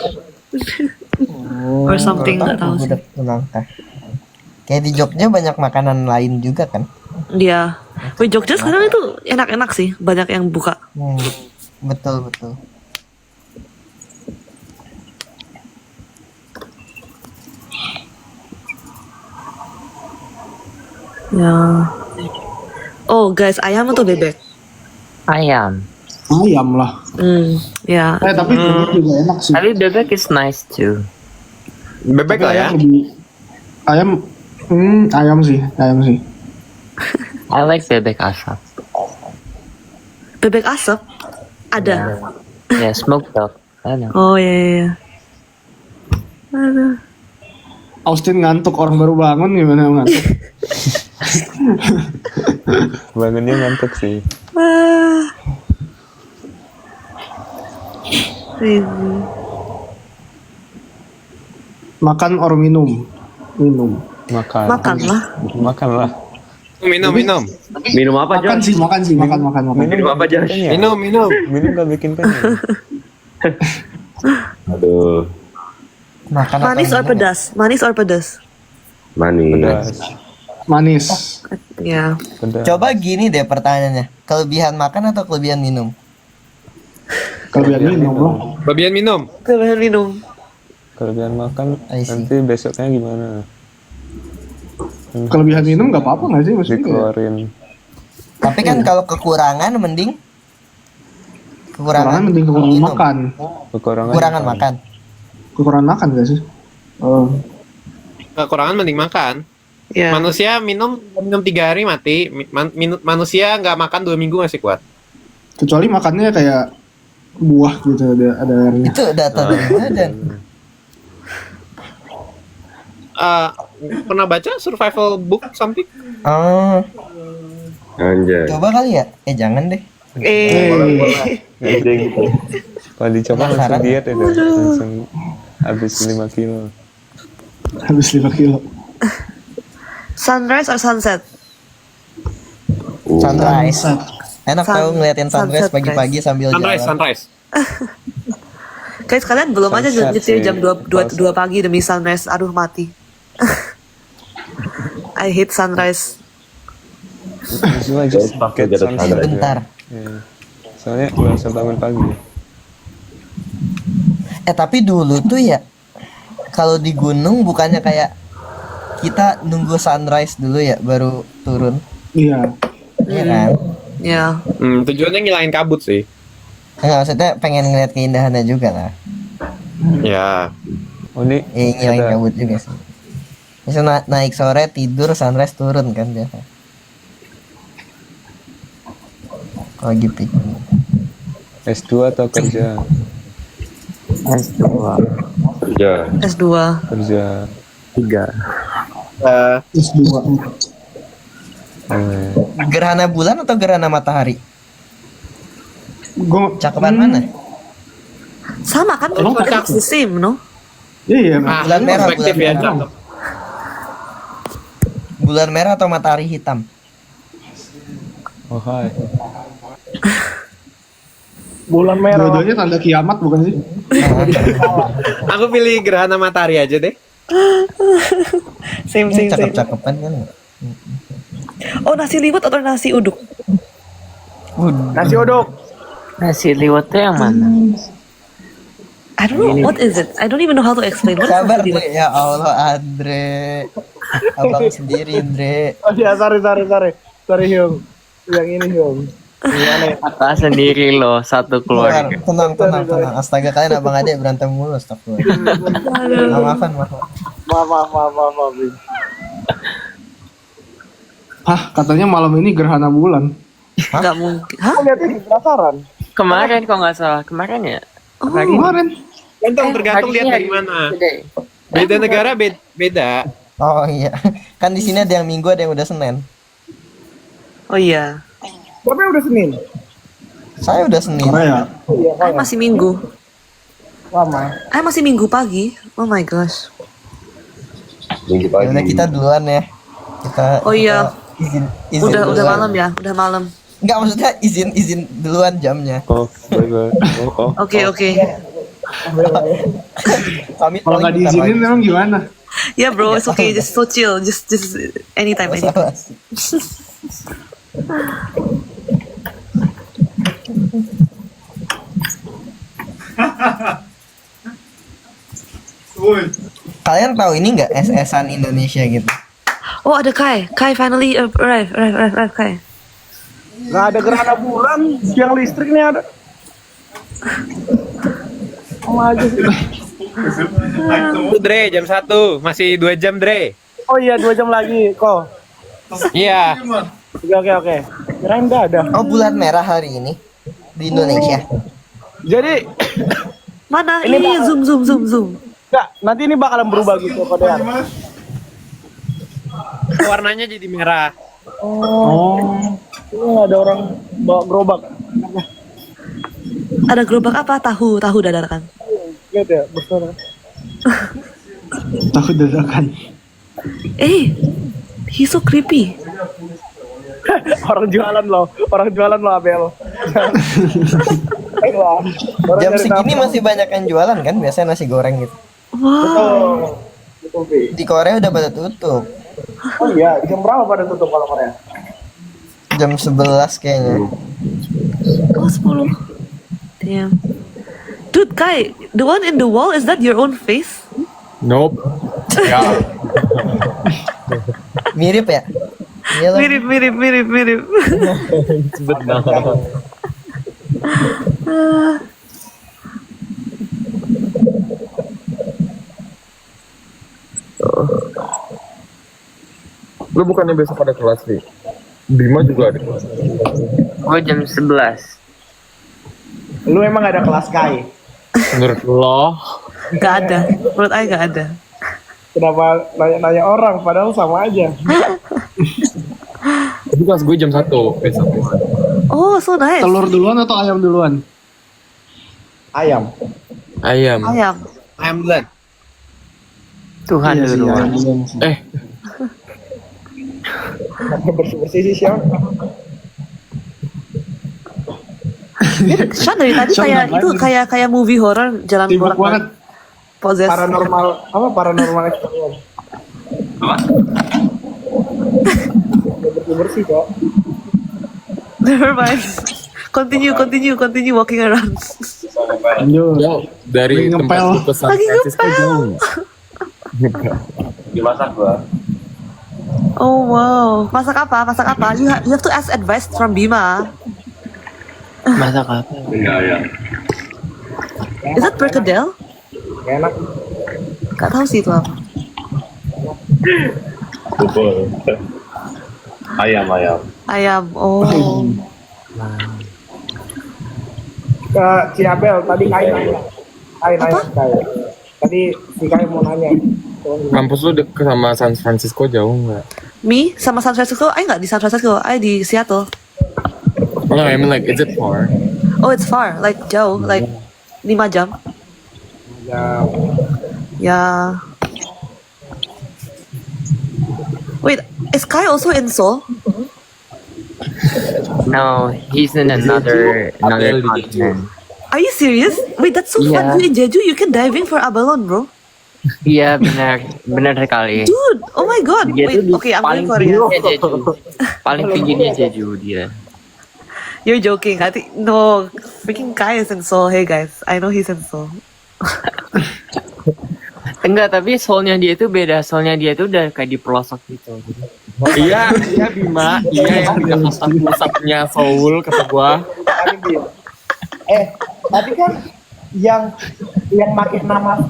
Or something, nggak tahu sih. Gudeg tuh nangka. Kayak di Jogja banyak makanan lain juga kan. Dia. Wih, Jogja sekarang itu enak-enak sih. Banyak yang buka. Betul. Ya. Oh, guys, ayam atau bebek? Ayam. Ayam lah. Ya. Tapi bebek juga enak sih. Tapi bebek is nice too. Bebek lah ya. Ayam, ayam sih. I like bebek asap. Bebek asap? Ada. Yeah, smoked duck. I know. Oh, iya. Aduh. Austin ngantuk, orang baru bangun gimana ngantuk? Bangunnya ngantuk sih. Ah. Crazy. Makan or minum? Minum. Makan. Makanlah. Minum. Minum apa, Makan Jas? sih, makan. Minum apa, Jas? Minum. Minum gak bikin kenyang. Aduh, Makan apa Manis or minum? pedas? Manis or pedas? manis. Pedas. Manis. Ya. Pedas. Coba gini deh pertanyaannya. Kelebihan makan atau kelebihan minum? Kelebihan minum loh. Bagian minum. Kelebihan minum. Kelebihan makan I see. nanti besoknya gimana? Kelebihan minum nggak apa-apa nggak sih maksudnya? Dikeluarin. Tapi kan kalau kekurangan mending Kekurangan mending kekurangan minum. makan. Kekurangan makan. Kekurangan makan nggak sih? Oh. Kekurangan mending makan. Ya. Manusia minum 3 hari mati. Manusia nggak makan 2 minggu masih kuat. Kecuali makannya kayak buah gitu ada airnya. Itu data dari mana dan Pernah baca survival book something? oh, Anjay. coba kali ya? Jangan deh. Kalau dicoba Penasaran. langsung diet itu. Langsung habis 5 kilo. Habis 5 kilo. Sunrise or sunset? Sunrise. Sunset. Enak Sun- tau ngeliatin sunrise sunset, pagi-pagi sambil Sunrise, jalan. sunrise. Guys, kalian belum aja Sunset nyetir sih. jam 2 pagi demi sunrise. Aduh, mati. I hate sunrise. Usually just Stuck get to get a sunset. sunrise. Bentar. Iya. Soalnya nggak usah bangun pagi. Tapi dulu tuh ya, kalau di gunung bukannya kayak kita nunggu sunrise dulu ya baru turun, Iya. ya kan? Ya. Tujuannya ngilangin kabut sih. Enggak, maksudnya pengen ngeliat keindahannya juga lah. Ya. Oh ini Ngilangin ada kabut juga sih. Misal naik sore tidur sunrise turun kan biasa. Lagi piknik. S2 atau kerja? S2, Kerja. S2. Kerja. 3. S2. Gerhana bulan atau gerhana matahari? Gue Cakepan mana? Sama kan? It's the same, no? Iya, Bulan merah, perspektif bulan ya, merah. cakep. Bulan merah atau matahari hitam? Oh hai. Bulan merah. dua-duanya tanda kiamat bukan sih? Aku pilih gerhana matahari aja deh. Same, same, same. Cakep-cakepan kan? Oh, nasi liwet atau nasi uduk? Nasi uduk. Nasi liwetnya yang mana? I don't know, what is it? I don't even know how to explain. What is Sabar nasi Dre, liwet? ya Allah Andre. Abang sendiri Andre. Oh ya, sorry Hyung. Yang ini Hyung. Gimana ya? Kakak sendiri loh, satu keluarga. Tenang. Astaga, kalian abang adik berantem mulu, astagfirullah. Maafan. Maaf. Bin. Hah, katanya malam ini gerhana bulan. Nggak mungkin. Hah? Aku lihat ini penasaran. Kemarin kok nggak salah, kemarin ya? Oh, Kemarin. Tergantung lihat dari mana. Beda negara beda. Oh iya, kan di sini ada yang Minggu, ada yang udah Senin. oh iya. Berapa udah Senin? Saya udah Senin. Korea. Iya, I masih minggu. lama. I masih minggu pagi. Oh my gosh. Minggu pagi. Yaudah kita duluan ya. Kita. Oh iya. Izin Udah duluan. malam ya, udah malam. Enggak, maksudnya izin duluan jamnya. Oh, bye. Oke. Kami Kalau nggak diizinin memang gimana? Ya bro, it's okay. Just so chill. Just anytime. Kalian tahu ini nggak SS-an Indonesia gitu? Oh, ada Kai. Kai finally arrive, Kai. Nggak ada gerhana bulan, tiang listrik nih ada. Sama aja sih. Tuh Dre, jam 1. Masih 2 jam Dre. Oh iya, 2 jam lagi kok. Iya. Oke. Kirain nggak ada. Oh, bulan merah hari ini di Indonesia. Jadi Mana? Ini Ini zoom. nggak, nanti ini bakalan berubah gitu kodean. Warnanya jadi merah. Oh. Ini ada orang bawa gerobak. Ada gerobak apa? Tahu dadar kan? Lihat ya, besar. Takut dadakan. He's so creepy. Orang jualan loh, Abel. Jam segini masih banyak yang jualan kan? Biasanya nasi goreng gitu. Wow. Di Korea udah pada tutup. Oh iya, jam berapa pada tutup kalau Korea? Jam 11 kayaknya. Oh, 10. Damn. Dude, Kai, the one in the wall, is that your own face? Nope. Ya. Mirip ya? Iya lah. Mirip. Lu bukannya besok ada kelas nih? Bima juga ada kelas. Gue jam 11. Lu emang ada kelas Kai? Menurut lo? Gak ada. Menurut I gak ada. Kenapa nanya-nanya orang padahal sama aja? Tapi kelas gue jam 1 besok. Oh, so nice. Telur duluan atau ayam duluan? Ayam. Ayam. Ayam. Ayam bulan. Tuhan Iya sih, duluan. ayam duluan sih. Eh, Bersih-bersih sih siapa? Sean dari tadi Sean kayak ngapain? itu kayak movie horror jalan Sibuk bolak banget. Possess. Paranormal experience. Bersih kok. Never mind. Continue walking around. Lanjut. Yo, dari Lagi tempat ngepel. lu ke San Lagi Francisco ngepel. jauh. Dimasak gua. Oh wow, masak apa? You have to ask advice from Bima. Masak apa? Iya, iya. Is it perkedel? Enak. Gak tahu sih itu apa. Betul. Ayam. Ayam. Oh. Ke Ciabel tadi nanya. Tadi si Kai mau nanya. Kampus lu deket sama San Francisco jauh nggak? Me sama San Francisco, I nggak di San Francisco, I di Seattle. Oh, I mean like, is it far? Oh, it's far, like jauh, like 5 jam. Ya, Ya. Wait, is Kai also in Seoul? No, he's in another continent. Are you serious? Wait, that's so Yeah. fun. You in Jeju, you can dive in for abalone, bro. Iya benar sekali. Dude, oh my god. Dia Wait, tuh okay, I'm paling going Korea. tingginya Jeju. Paling tingginya Jeju dia. You're joking. I think no. Freaking Kai is in Seoul. Hey guys, I know he's in Seoul. Enggak, tapi soalnya dia itu beda. Soalnya dia itu udah kayak di pelosok gitu. Iya Bima, iya yang di Jakarta pusatnya Seoul kata gua. tapi kan yang pakai nama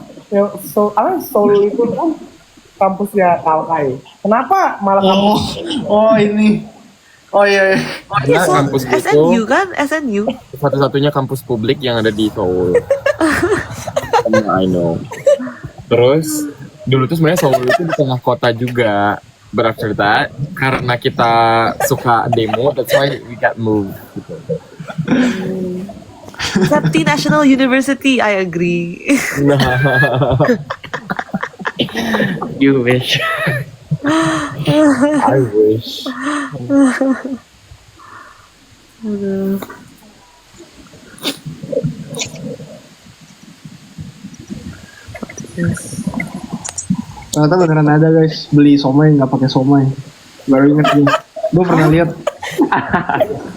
Seoul itu kan kampusnya Kalkai. Kenapa malah kampus? Oh ini. Oh iya. Karena Seoul, kampus itu SNU kan? SNU. satu-satunya kampus publik yang ada di Seoul. I know. Terus dulu tuh sebenarnya Seoul itu di tengah kota juga. But after that, karena kita suka demo, that's why we got moved. Gitu. Septi National University, I agree. You wish. I wish. Ternyata beneran ada guys, beli somai nggak pakai somai. Baru inget gue. Gue pernah lihat.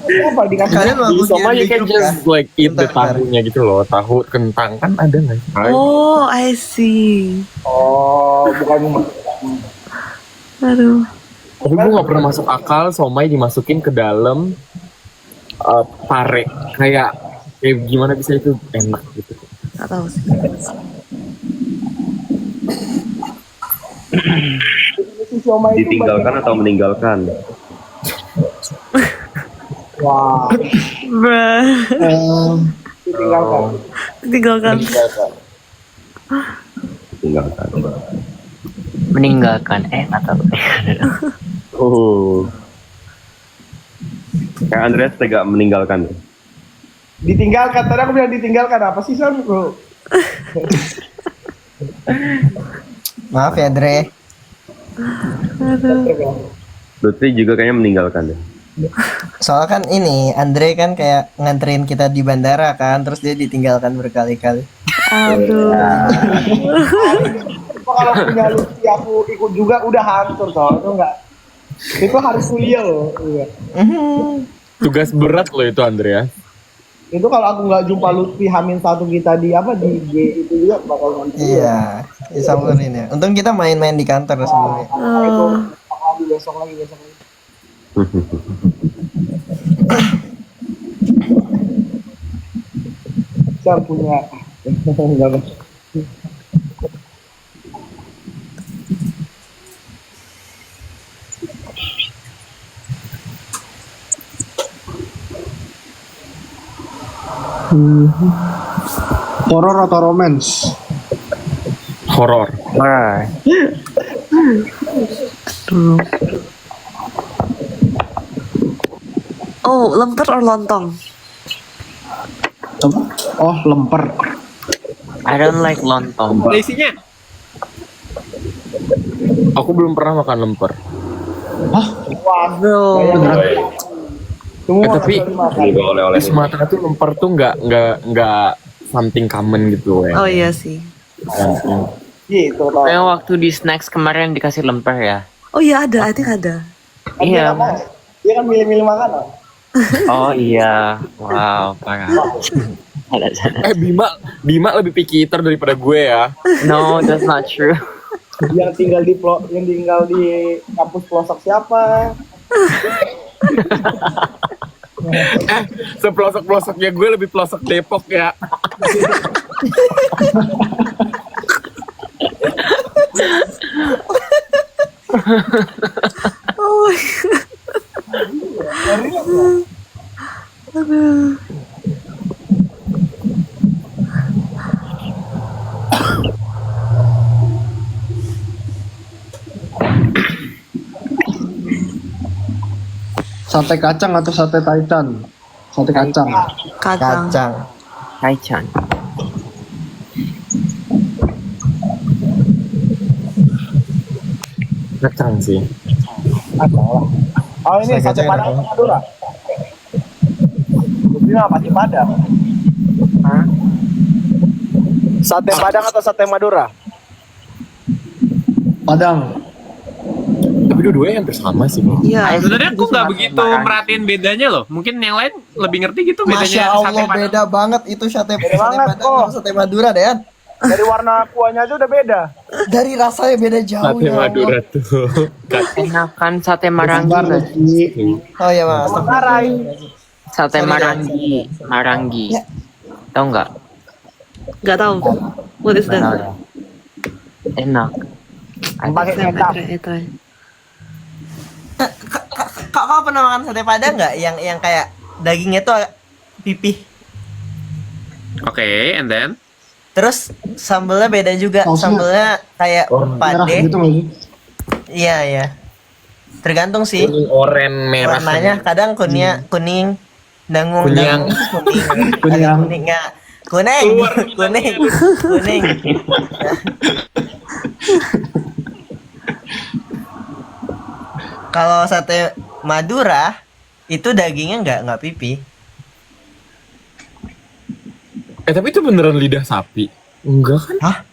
Apa dikasih? Kalian bagus Sama you di can grup ya. just like eat the Bentar. tahunya gitu loh. Tahu kentang kan ada nggak? Right? Oh, I see. Oh, bukan. Aduh. Tapi gue gak pernah masuk akal somai dimasukin ke dalam pare. Kayak gimana bisa itu enak gitu. Gak tahu sih. Ditinggalkan atau meninggalkan? Wah, Bruh. ditinggalkan. Tinggalkan. Ditinggalkan. Meninggalkan. Nggak tahu. Oh. Kayak Andreas tega meninggalkan. Ditinggalkan. Tadi aku bilang ditinggalkan apa sih, Son? Bro? Maaf ya, Dre. Lutfi juga kayaknya meninggalkan deh. Soalnya kan ini Andre kan kayak nganterin kita di bandara kan, terus dia ditinggalkan berkali-kali. Aduh. Kalau punya Lutfi aku ikut juga udah hancur soalnya itu enggak. Itu harus kuliah loh. Iya. Tugas berat loh itu Andrea. Itu kalau aku nggak jumpa Lutfi Hamin satu kita di apa di G itu juga bakal hancur. Iya, disamperin ya. Untung kita main-main di kantor sebenarnya. Itu besok lagi. Saya punya enggak. Horor atau romance? Horor. Wah. Oh, lemper or lontong? Apa? Oh, lemper. I don't like lontong. Ada isinya. Aku belum pernah makan lemper. Hah? Wah, Bro. Beneran? Semua tapi kecuali makan. Ini gue oleh-oleh. di Sumatera tuh lemper tuh nggak something common gitu ya. Oh iya sih. Gitu tau. Yang waktu di snacks kemarin dikasih lemper ya. Oh iya ada, I think ada. Iya. Dia kan milih-milih makanan. Oh iya. Wow, parah. Bima lebih picky eater daripada gue ya. No, that's not true. Yang tinggal di kampus pelosok siapa? Sepelosok-pelosoknya gue lebih pelosok Depok ya. Oh my God. Aduh. Sate kacang atau sate taichan? Sate kacang. Kacang. Kacang. Taichan. Kacang sih. Kacang lah. Oh ini sate padang atau Madura? Ini apa sate padang? Sate padang atau sate Madura? Padang. Tapi dua-duanya hampir sama sih. Iya. Sebenarnya aku nggak begitu merhatiin bedanya loh. Mungkin yang lain lebih ngerti gitu bedanya. Masya sate Allah padang. beda banget itu sate banget Padang kok. sama sate Madura deh. Dari warna kuahnya aja udah beda. Dari rasanya beda jauh Sate ya Allah. Madura tuh. Enakan sate marangi Sabar, nggak sih? Rizky. Oh ya mas. Marai. Sate marangi. Marangi. Tahu nggak? Nggak tahu. What is Nggak tahu that? ya. Enak. Pakai Saya kecap. try. Kau pernah makan sate Padang nggak? Yang kayak dagingnya tuh agak pipih. Oke, and then Terus sambelnya beda juga. Sausnya Sambelnya kayak Merah pade. gitu nggak sih? Iya ya. Tergantung sih. Kuning, oranye, merah. Warnanya kadang kuning, dangung, Kunyang. kuning, Kunyang. ada kuningnya, kuning. Kalau sate Madura itu dagingnya nggak pipi. Tapi itu beneran lidah sapi? Enggak kan?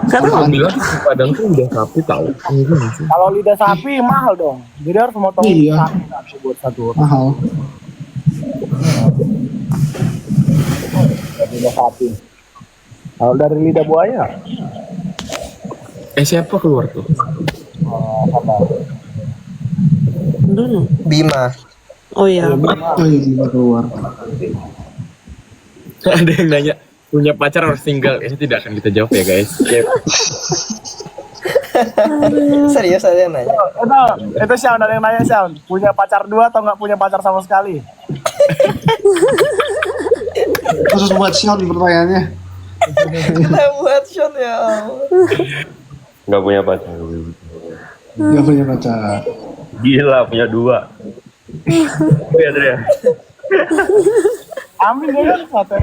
Nggak tahu. Orang bilang di Padang tuh lidah sapi tahu. Enggak nggak sih? Kalau lidah sapi mahal dong. Jadi harus motong Iya. sapi buat satu Mahal. lidah sapi. Kalau dari lidah buaya, Siapa keluar tuh? Dulu. Bima. Oh iya. Oh iya, Bima keluar. Ada yang nanya, punya pacar harus single? Ini tidak akan kita jawab ya guys. Serius ada yang nanya. itu Sean, ada yang nanya Sean, punya pacar 2 atau nggak punya pacar sama sekali? Khusus buat Sean pertanyaannya. Kita buat shot ya Allah. Nggak punya pacar. Nggak punya pacar. Gila, punya 2. Oh ya, Dre. Amin ya kan sate.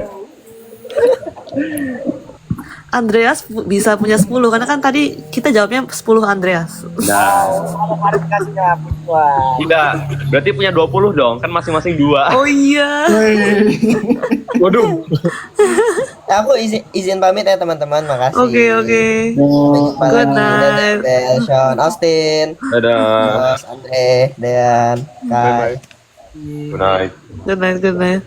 Andreas bisa punya 10 karena kan tadi kita jawabnya 10 Andreas. Nah, Ada klarifikasinya. Wah. tidak. Berarti punya 20 dong, kan masing-masing 2. Oh iya. Waduh. Aku izin pamit ya teman-teman, makasih. Oke. Jumpa Good lagi. night. Dadah, Sean, Austin, Dadah. Mas Andre, Dean, Kai. Good night. Good night.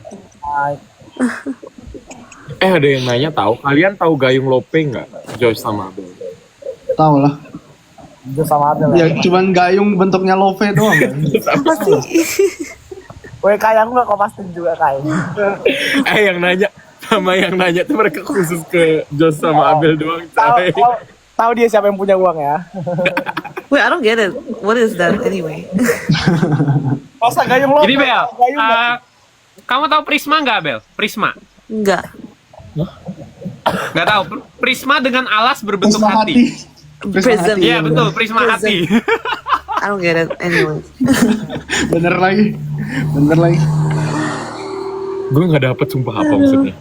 Ada yang nanya tahu, kalian tahu Gayung Lope nggak? Joyce sama Abel. Tahu lah. Itu sama aja lah. Ya cuman gayung bentuknya love doang. Apa sih? Weh kayak aku nggak kopastin juga kayak. Yang nanya yang nanya tuh mereka khusus ke Joyce sama Abel doang. coy. Tahu dia siapa yang punya uang ya? Wait, I don't get it. What is that anyway? Masa gayung lo? Jadi Bel, Gayung nggak? kamu tahu Prisma nggak Bel? Prisma? Enggak. Nggak tahu. Prisma dengan alas berbentuk Prisma hati. Prism. Iya betul, Prisma Prism. hati. I don't get it anyway. Bener lagi. Gue nggak dapet sumpah apa maksudnya.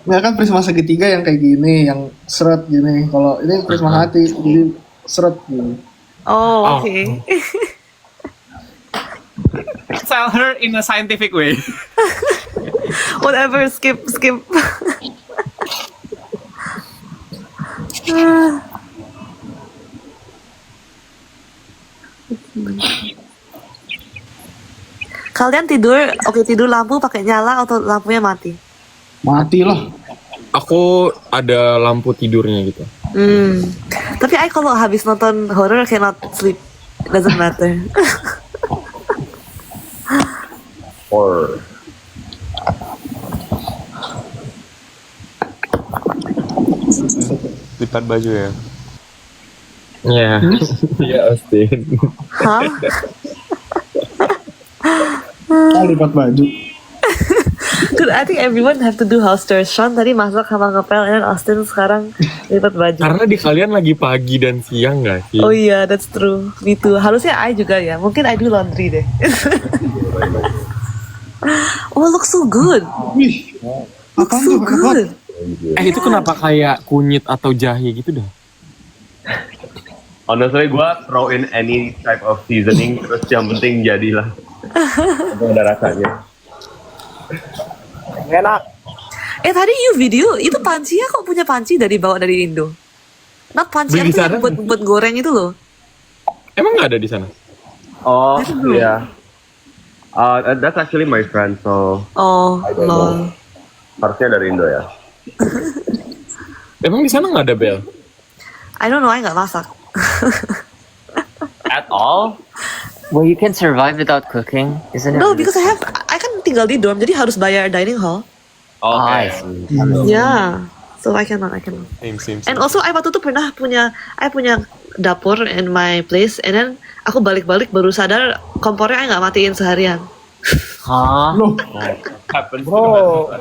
Ya kan prisma segitiga yang kayak gini, yang seret gini. Kalau ini prisma hati, jadi seret gini. Oh, oke. tell her in a scientific way. Whatever, skip. Kalian tidur lampu pakai nyala atau lampunya mati? Mati lah. Aku ada lampu tidurnya gitu. Tapi I kalau habis nonton horror cannot sleep. It doesn't matter. Or Lipat baju ya. Iya. Iya, Austin. Hah? Lipat baju. Dude, I think everyone have to do house chores. Sean tadi masak sama ngepel, and Austin sekarang lipat baju. Karena di kalian lagi pagi dan siang gak sih? Oh iya, that's true. Me too. Harusnya I juga ya. Mungkin I do laundry deh. Oh, looks so good. Wih, Looks so good. Itu kenapa kayak kunyit atau jahe gitu dah? honestly gue throw in any type of seasoning terus yang penting jadilah. Itu ada rasanya. Enak. Tadi you video itu panci ya, kok punya panci bawa dari Indo? Not panci Beli di yang sana? buat goreng itu loh. Emang nggak ada di sana? Oh iya. That's actually my friend, so Oh, I don't know. lol. Harusnya dari Indo ya. Emang di sana nggak ada bel? I don't know, I nggak masak. At all? Well, you can survive without cooking, isn't it? No, because I kan tinggal di dorm, jadi harus bayar dining hall. I Okay. see. Yeah, so I cannot. Same. And also I waktu itu pernah punya dapur in my place, and then aku balik-balik baru sadar kompornya I nggak matiin seharian. Huh? Happens. Bro.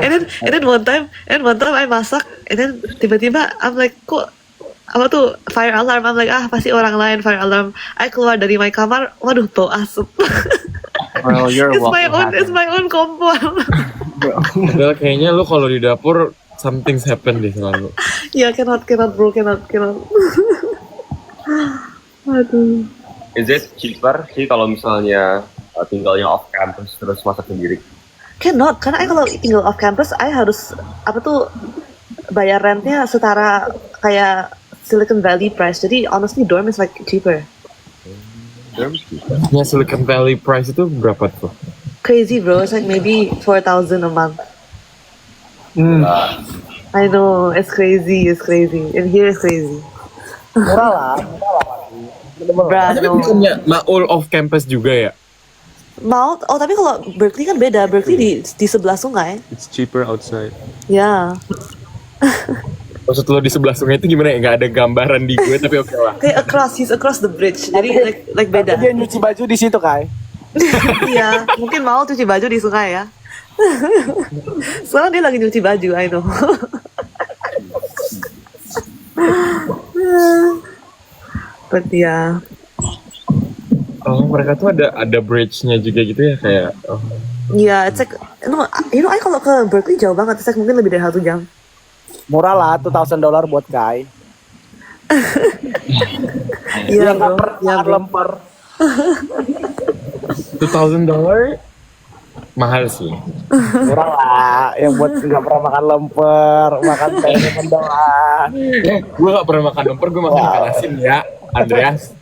And then one time I masak, and then tiba-tiba I'm like, kok apa tuh fire alarm? I'm like, pasti orang lain fire alarm. I keluar dari my kamar, waduh bau asap. Well, you're It's welcome. my own kompor. Padahal kayaknya lu kalau di dapur something's happen deh selalu. Ya, cannot bro, cannot. Aduh. Is it cheaper sih kalau misalnya tinggalnya off campus terus masak sendiri? Cannot, karena I kalau tinggal off campus, I harus bayar rentnya setara kayak Silicon Valley price. Jadi honestly dorm is like cheaper. Ya Silicon Valley price itu berapa tuh? Crazy bro, it's like maybe 4,000 a month. I know, it's crazy. And here it's crazy. Murah lah. Bruh, Tapi no. bukannya Maul off campus juga ya? Mau? Oh tapi kalau Berkeley kan beda. Berkeley di sebelah sungai. It's cheaper outside. Ya. Maksud lo di sebelah sungai itu gimana ya? Nggak ada gambaran di gue tapi oke lah. Kayak he's across the bridge. Jadi like beda. Dia nyuci baju di situ, Kai. Iya, mungkin mau cuci baju di sungai ya. Soalnya dia lagi nyuci baju, I know. But yeah. Oh mereka tuh ada bridge-nya juga gitu ya kayak. Oh. Yeah, it's like no, I kalau ke Berkeley jauh banget, it's like mungkin lebih dari 1 jam. Murah lah, $2,000 buat Kai. Iya Yang bro, iya bro. lempar. $2,000 mahal sih. Murah lah, yang buat nggak pernah makan lemper, makan tempe doang. Gue gak pernah makan lemper, gue makan ikan asin ya, Andreas.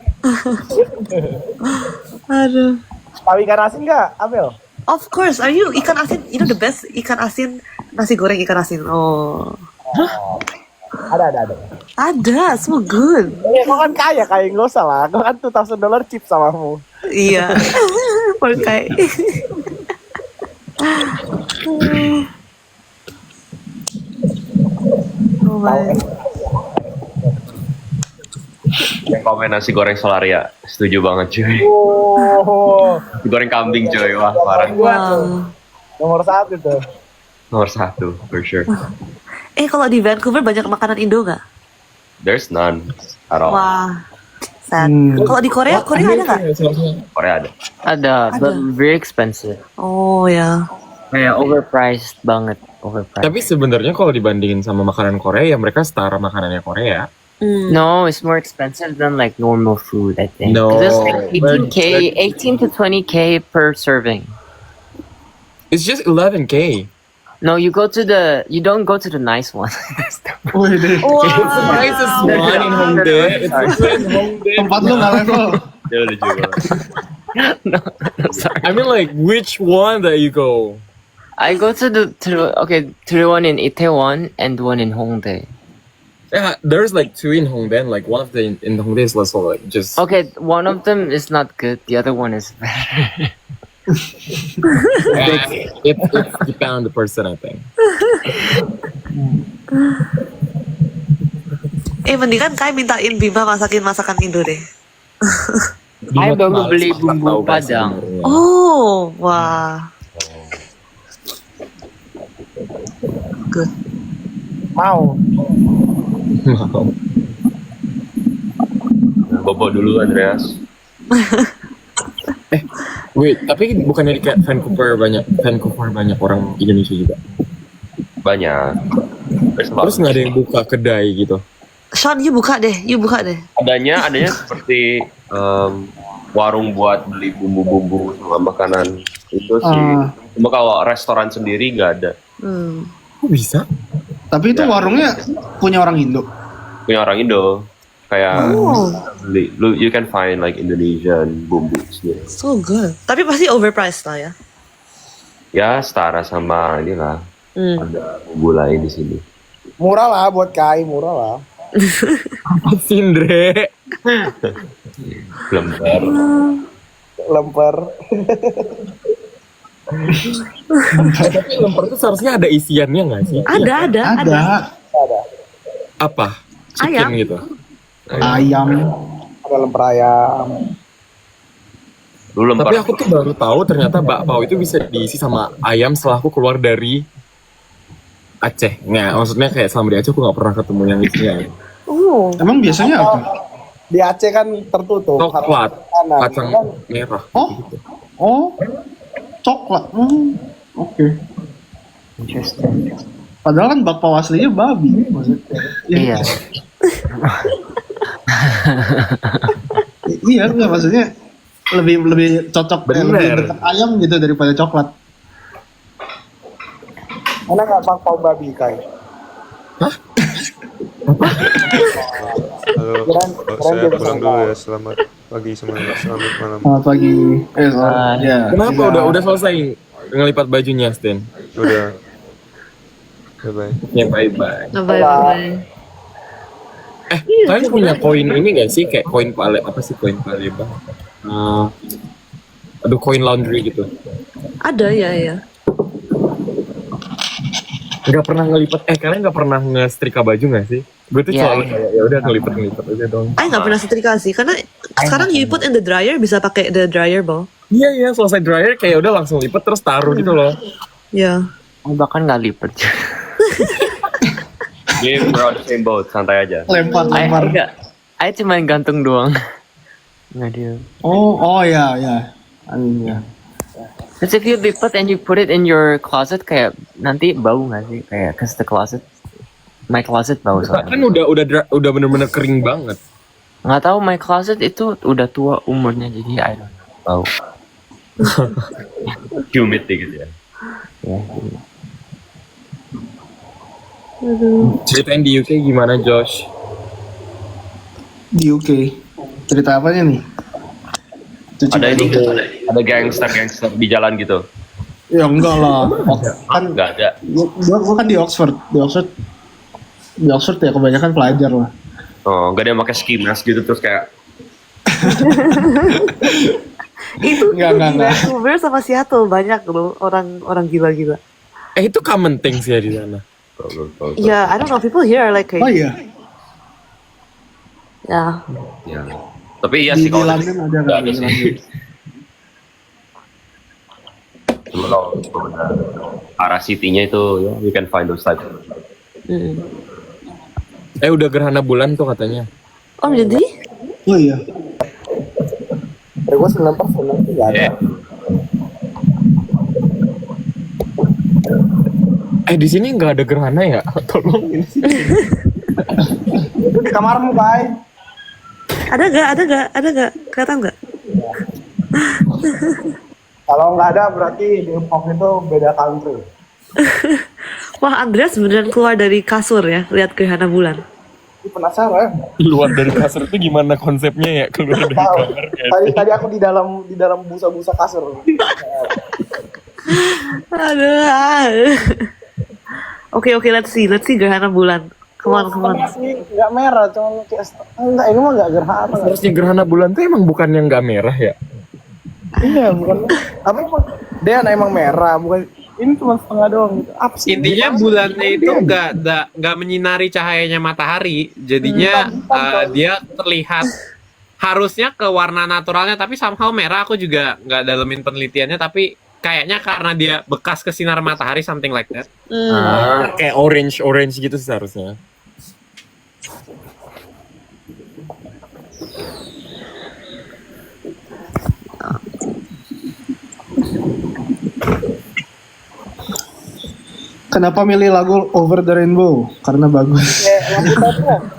Aduh. Tahu ikan asin nggak, Abel? Of course, are you ikan asin? You know the best ikan asin, nasi goreng ikan asin. Oh. Ada. Ada, so good. Ya, kau kan kaya, nggak usah lah. Kau kan $2,000 cheap samamu. Iya. Pakai. Oh my. Yang komen nasi goreng Solaria, setuju banget cuy. Oh, Nasi goreng kambing cuy, wah parah. Wow. nomor 1 tuh. Nomor 1 for sure. Kalau di Vancouver banyak makanan Indo nggak? There's none at all. Wah. Sad. Kalau di Korea ada nggak? Korea ada. Ada, but very expensive. Oh ya. Kayak overpriced banget, overpriced. Tapi sebenarnya kalau dibandingin sama makanan Korea ya mereka setara makanannya Korea. No, it's more expensive than like normal food, I think. No, 'Cause it's like 18 to 20K per serving. It's just 11K. No, you don't go to the nice one. Wih deh, It's the nicest one in Hongdae. It's in Hongdae. tempat lu nggak level. Dia udah juga. No, sorry. I mean, like, which one that you go? I go to the one in Itaewon and one in Hongdae. Yeah, there's like two in Hongdae. And, like, one of the in Hongdae is less like just. Okay, one of them is not good. The other one is better. It depends on the person, I think. Mendingan Kai mintain Bima masakin masakan Indo deh. I baru beli bumbu Padang. Oh, wah. Good. Mau. Bobo dulu Andreas. Wait, tapi bukannya di kayak Vancouver banyak orang Indonesia juga. Banyak. Terus nggak ada yang buka kedai gitu. Sean, you buka deh. Adanya seperti warung buat beli bumbu-bumbu sama makanan itu sih. Cuma kalau restoran sendiri nggak ada. Kok bisa? Tapi itu warungnya punya orang Indo. Punya orang Indo. Kayak beli, you can find like Indonesian bumbu sendiri. So good. Tapi pasti overpriced lah ya. Ya setara sama inilah. Ada bumbu lain di sini. Murah lah buat Kai, murah lah. Sindre. Lemper. Tapi lemper itu seharusnya ada isiannya nggak sih? Ada. Apa? Chicken Ayam. gitu. Ayam. Ada lemper ayam. Dulu lemper. Tapi aku tuh baru tahu ternyata bakpao itu bisa diisi sama ayam setelah aku keluar dari Aceh. Nah, maksudnya kayak selama di Aceh aku nggak pernah ketemu yang isinya. Emang biasanya apa? Di Aceh kan tertutup. Coklat, Kanan. kacang merah. Gitu. Oh, coklat. Oke. Interesting. Padahal kan bakpao aslinya babi maksudnya. Iya. Iya, enggak maksudnya lebih cocok lebih dekat ayam gitu daripada coklat. Mana nggak bakpao babi Kai? Halo, saya pulang dulu ya. Selamat pagi semuanya. Selamat malam. Selamat pagi. Ya. Kenapa udah selesai ngelipat bajunya, Stin? Udah. Bye-bye. Ya, bye-bye. Bye. Kalian punya koin ini nggak sih? Kayak koin koin Palembang? Koin laundry gitu. Ada ya. Nggak pernah ngelipat. Kalian nggak pernah nge-setrika baju nggak sih? Gue tuh Iya, selalu kayak ya udah ngelipat aja dong. Nggak pernah setrika sih, karena sekarang you put in the dryer bisa pakai the dryer ball. Iya, selesai dryer kayak udah langsung lipat terus taruh gitu loh. Ya. Bahkan nggak lipet. We're on the same boat, santai aja. Lempar. I cuma gantung doang. Nggak dia. Oh ya. Iya. Terus if you lipat and you put it in your closet kayak nanti bau nggak sih? Kayak cause the closet, my closet bau soalnya. Kan udah bener-bener kering banget. Nggak tahu my closet itu udah tua umurnya jadi I don't know bau. Humid gitu ya. Ya. Ceritain di UK gimana, Josh? Di UK. Cerita apanya nih? Ada ini ada gangster di jalan gitu. Ya enggak lah. Kan Nggak ada. gua kan di Oxford. Di Oxford ya kebanyakan pelajar lah. Oh, nggak ada yang pakai ski mask gitu terus kayak Itu Enggak. Vancouver sama Seattle banyak loh orang gila-gila. Itu common things ya di sana. Yeah, I don't know, people here are like Oh crazy. iya. Yeah. ya. Tapi iya Di sih kalau London ada nggak? Di London. cuma kalau arah city-nya itu ya you can find those type. Udah gerhana bulan tuh katanya. Oh jadi? Oh iya. Dari gua 9% nanti nggak ada. Di sini nggak ada gerhana ya? Tolong ini sih. Itu di kamarmu, Kai. Ada gak? Kelihatan gak? Kalau nggak ada berarti di Depok itu beda country. Wah, Andreas beneran keluar dari kasur ya, lihat gerhana bulan. Ih, penasaran. Luar dari kasur itu gimana konsepnya ya? Keluar dari Tahu. kamar kayak. Tadi aku di dalam busa-busa kasur. Aduh. Oke, let's see gerhana bulan. Come on. Setengah sih nggak merah, cuma kayak enggak, ini mah nggak gerhana. Harusnya gerhana bulan tuh emang bukan yang nggak merah ya? Iya, bukan. Tapi dia emang merah, bukan. Ini cuma setengah doang. Gitu. Apa sih? Intinya bulannya itu nggak menyinari cahayanya matahari, jadinya dia terlihat harusnya ke warna naturalnya, tapi somehow merah. Aku juga nggak dalemin penelitiannya, tapi kayaknya karena dia bekas ke sinar matahari, something like that. Kayak orange gitu sih seharusnya. Kenapa milih lagu Over the Rainbow? Karena bagus.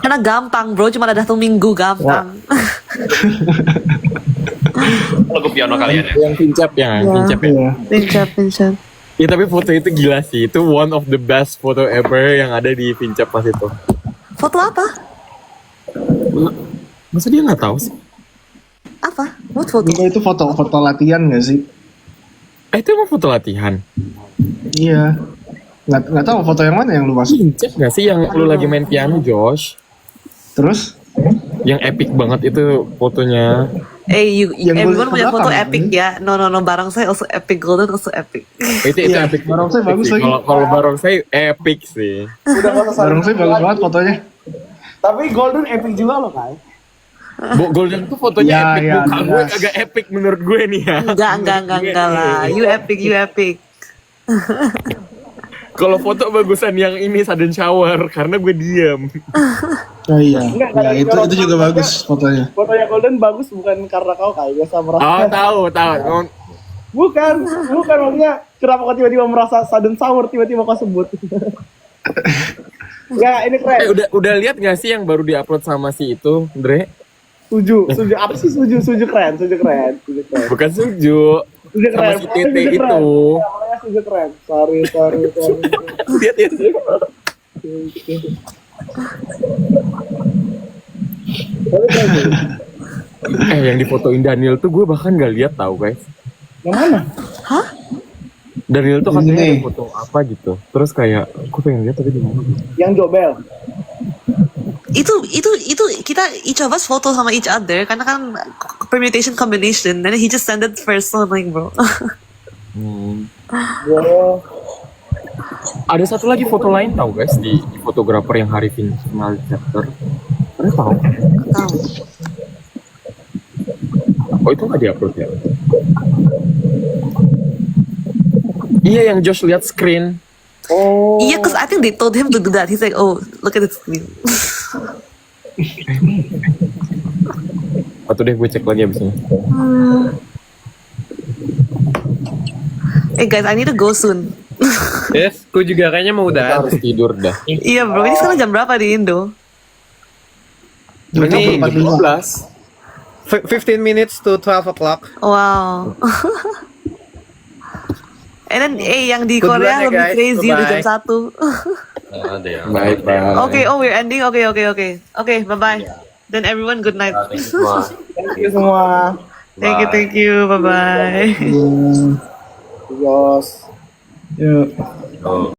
Karena gampang bro, cuma ada 1 minggu gampang. Lagu piano kalian ya. Yang pincap ya, pincap ya. Iya. Pincap. Ya tapi foto itu gila sih, itu one of the best photo ever yang ada di pincap pas itu. Foto apa? Masa dia nggak tahu sih? Apa? What foto? Itu foto latihan nggak sih? Itu emang foto latihan. Iya. Nggak tahu foto yang mana yang lu masuk. Pincap nggak sih yang lu lagi main piano, Josh? Terus? Yang epic banget itu fotonya. Everyone punya foto belakang, epic ya. No, barang saya also epic, Golden also epic. Itu Iya, epic. barongsai bagus sih. lagi. Kalau barongsai epic sih. Udah nggak usah. Barongsai bagus banget fotonya. Tapi Golden epic juga loh, Kai. Golden tuh fotonya Ya, epic, ya, muka gue jelas. kagak epic menurut gue nih ya. Enggak lah. You epic. Kalau foto bagusan yang ini sudden shower karena gue diem. Oh iya. Enggak, Ya, itu juga bagus fotonya. Fotonya Golden bagus bukan karena kau, Kai. Biasa merasa. Oh tahu. Bukan maksudnya kenapa kau tiba-tiba merasa sudden sour tiba-tiba kau sebut. Ya, ini keren. Udah lihat nggak sih yang baru diupload sama si itu, Dre? Setuju. Apa sih setuju keren. Bukan Suju. Setuju Sama keren. si Tete Setuju keren. itu. Ya, makanya setuju keren. Sorry. Lihat itu. Yang difotoin Daniel tuh gue bahkan nggak lihat tahu guys. Yang mana? Hah? Daniel tuh katanya Ini. ada foto apa gitu. Terus kayak gue pengen lihat tapi di mana. Yang Jobel. Itu kita each of us foto sama each other karena kan permutation combination. Then he just send it first, so like bro. Oh. Ada satu lagi foto lain tahu guys di fotografer yang hari final chapter. Kalian tahu? Tahu. Oh itu nggak diupload ya? Iya yang Josh lihat screen. Oh. Yeah, cause I think they told him to do that. He's like, oh, look at the screen. Atau deh gue cek lagi abis ini. Hey guys, I need to go soon. Yes, aku juga kayaknya mau Kita udah. harus tidur dah. Iya bro, ini sekarang jam berapa di Indo? Ini 12. 15 minutes to 12 o'clock. Wow. And then, yang di Good Korea luck ya, lebih guys. crazy udah jam Bye-bye. 1. Ada ya. Baik, bye. Okay, we're ending. Okay. Okay, bye-bye. Then everyone, good night. Thank you semua. Thank you semua. Thank you. Bye-bye. Yos. Yuk. Oh.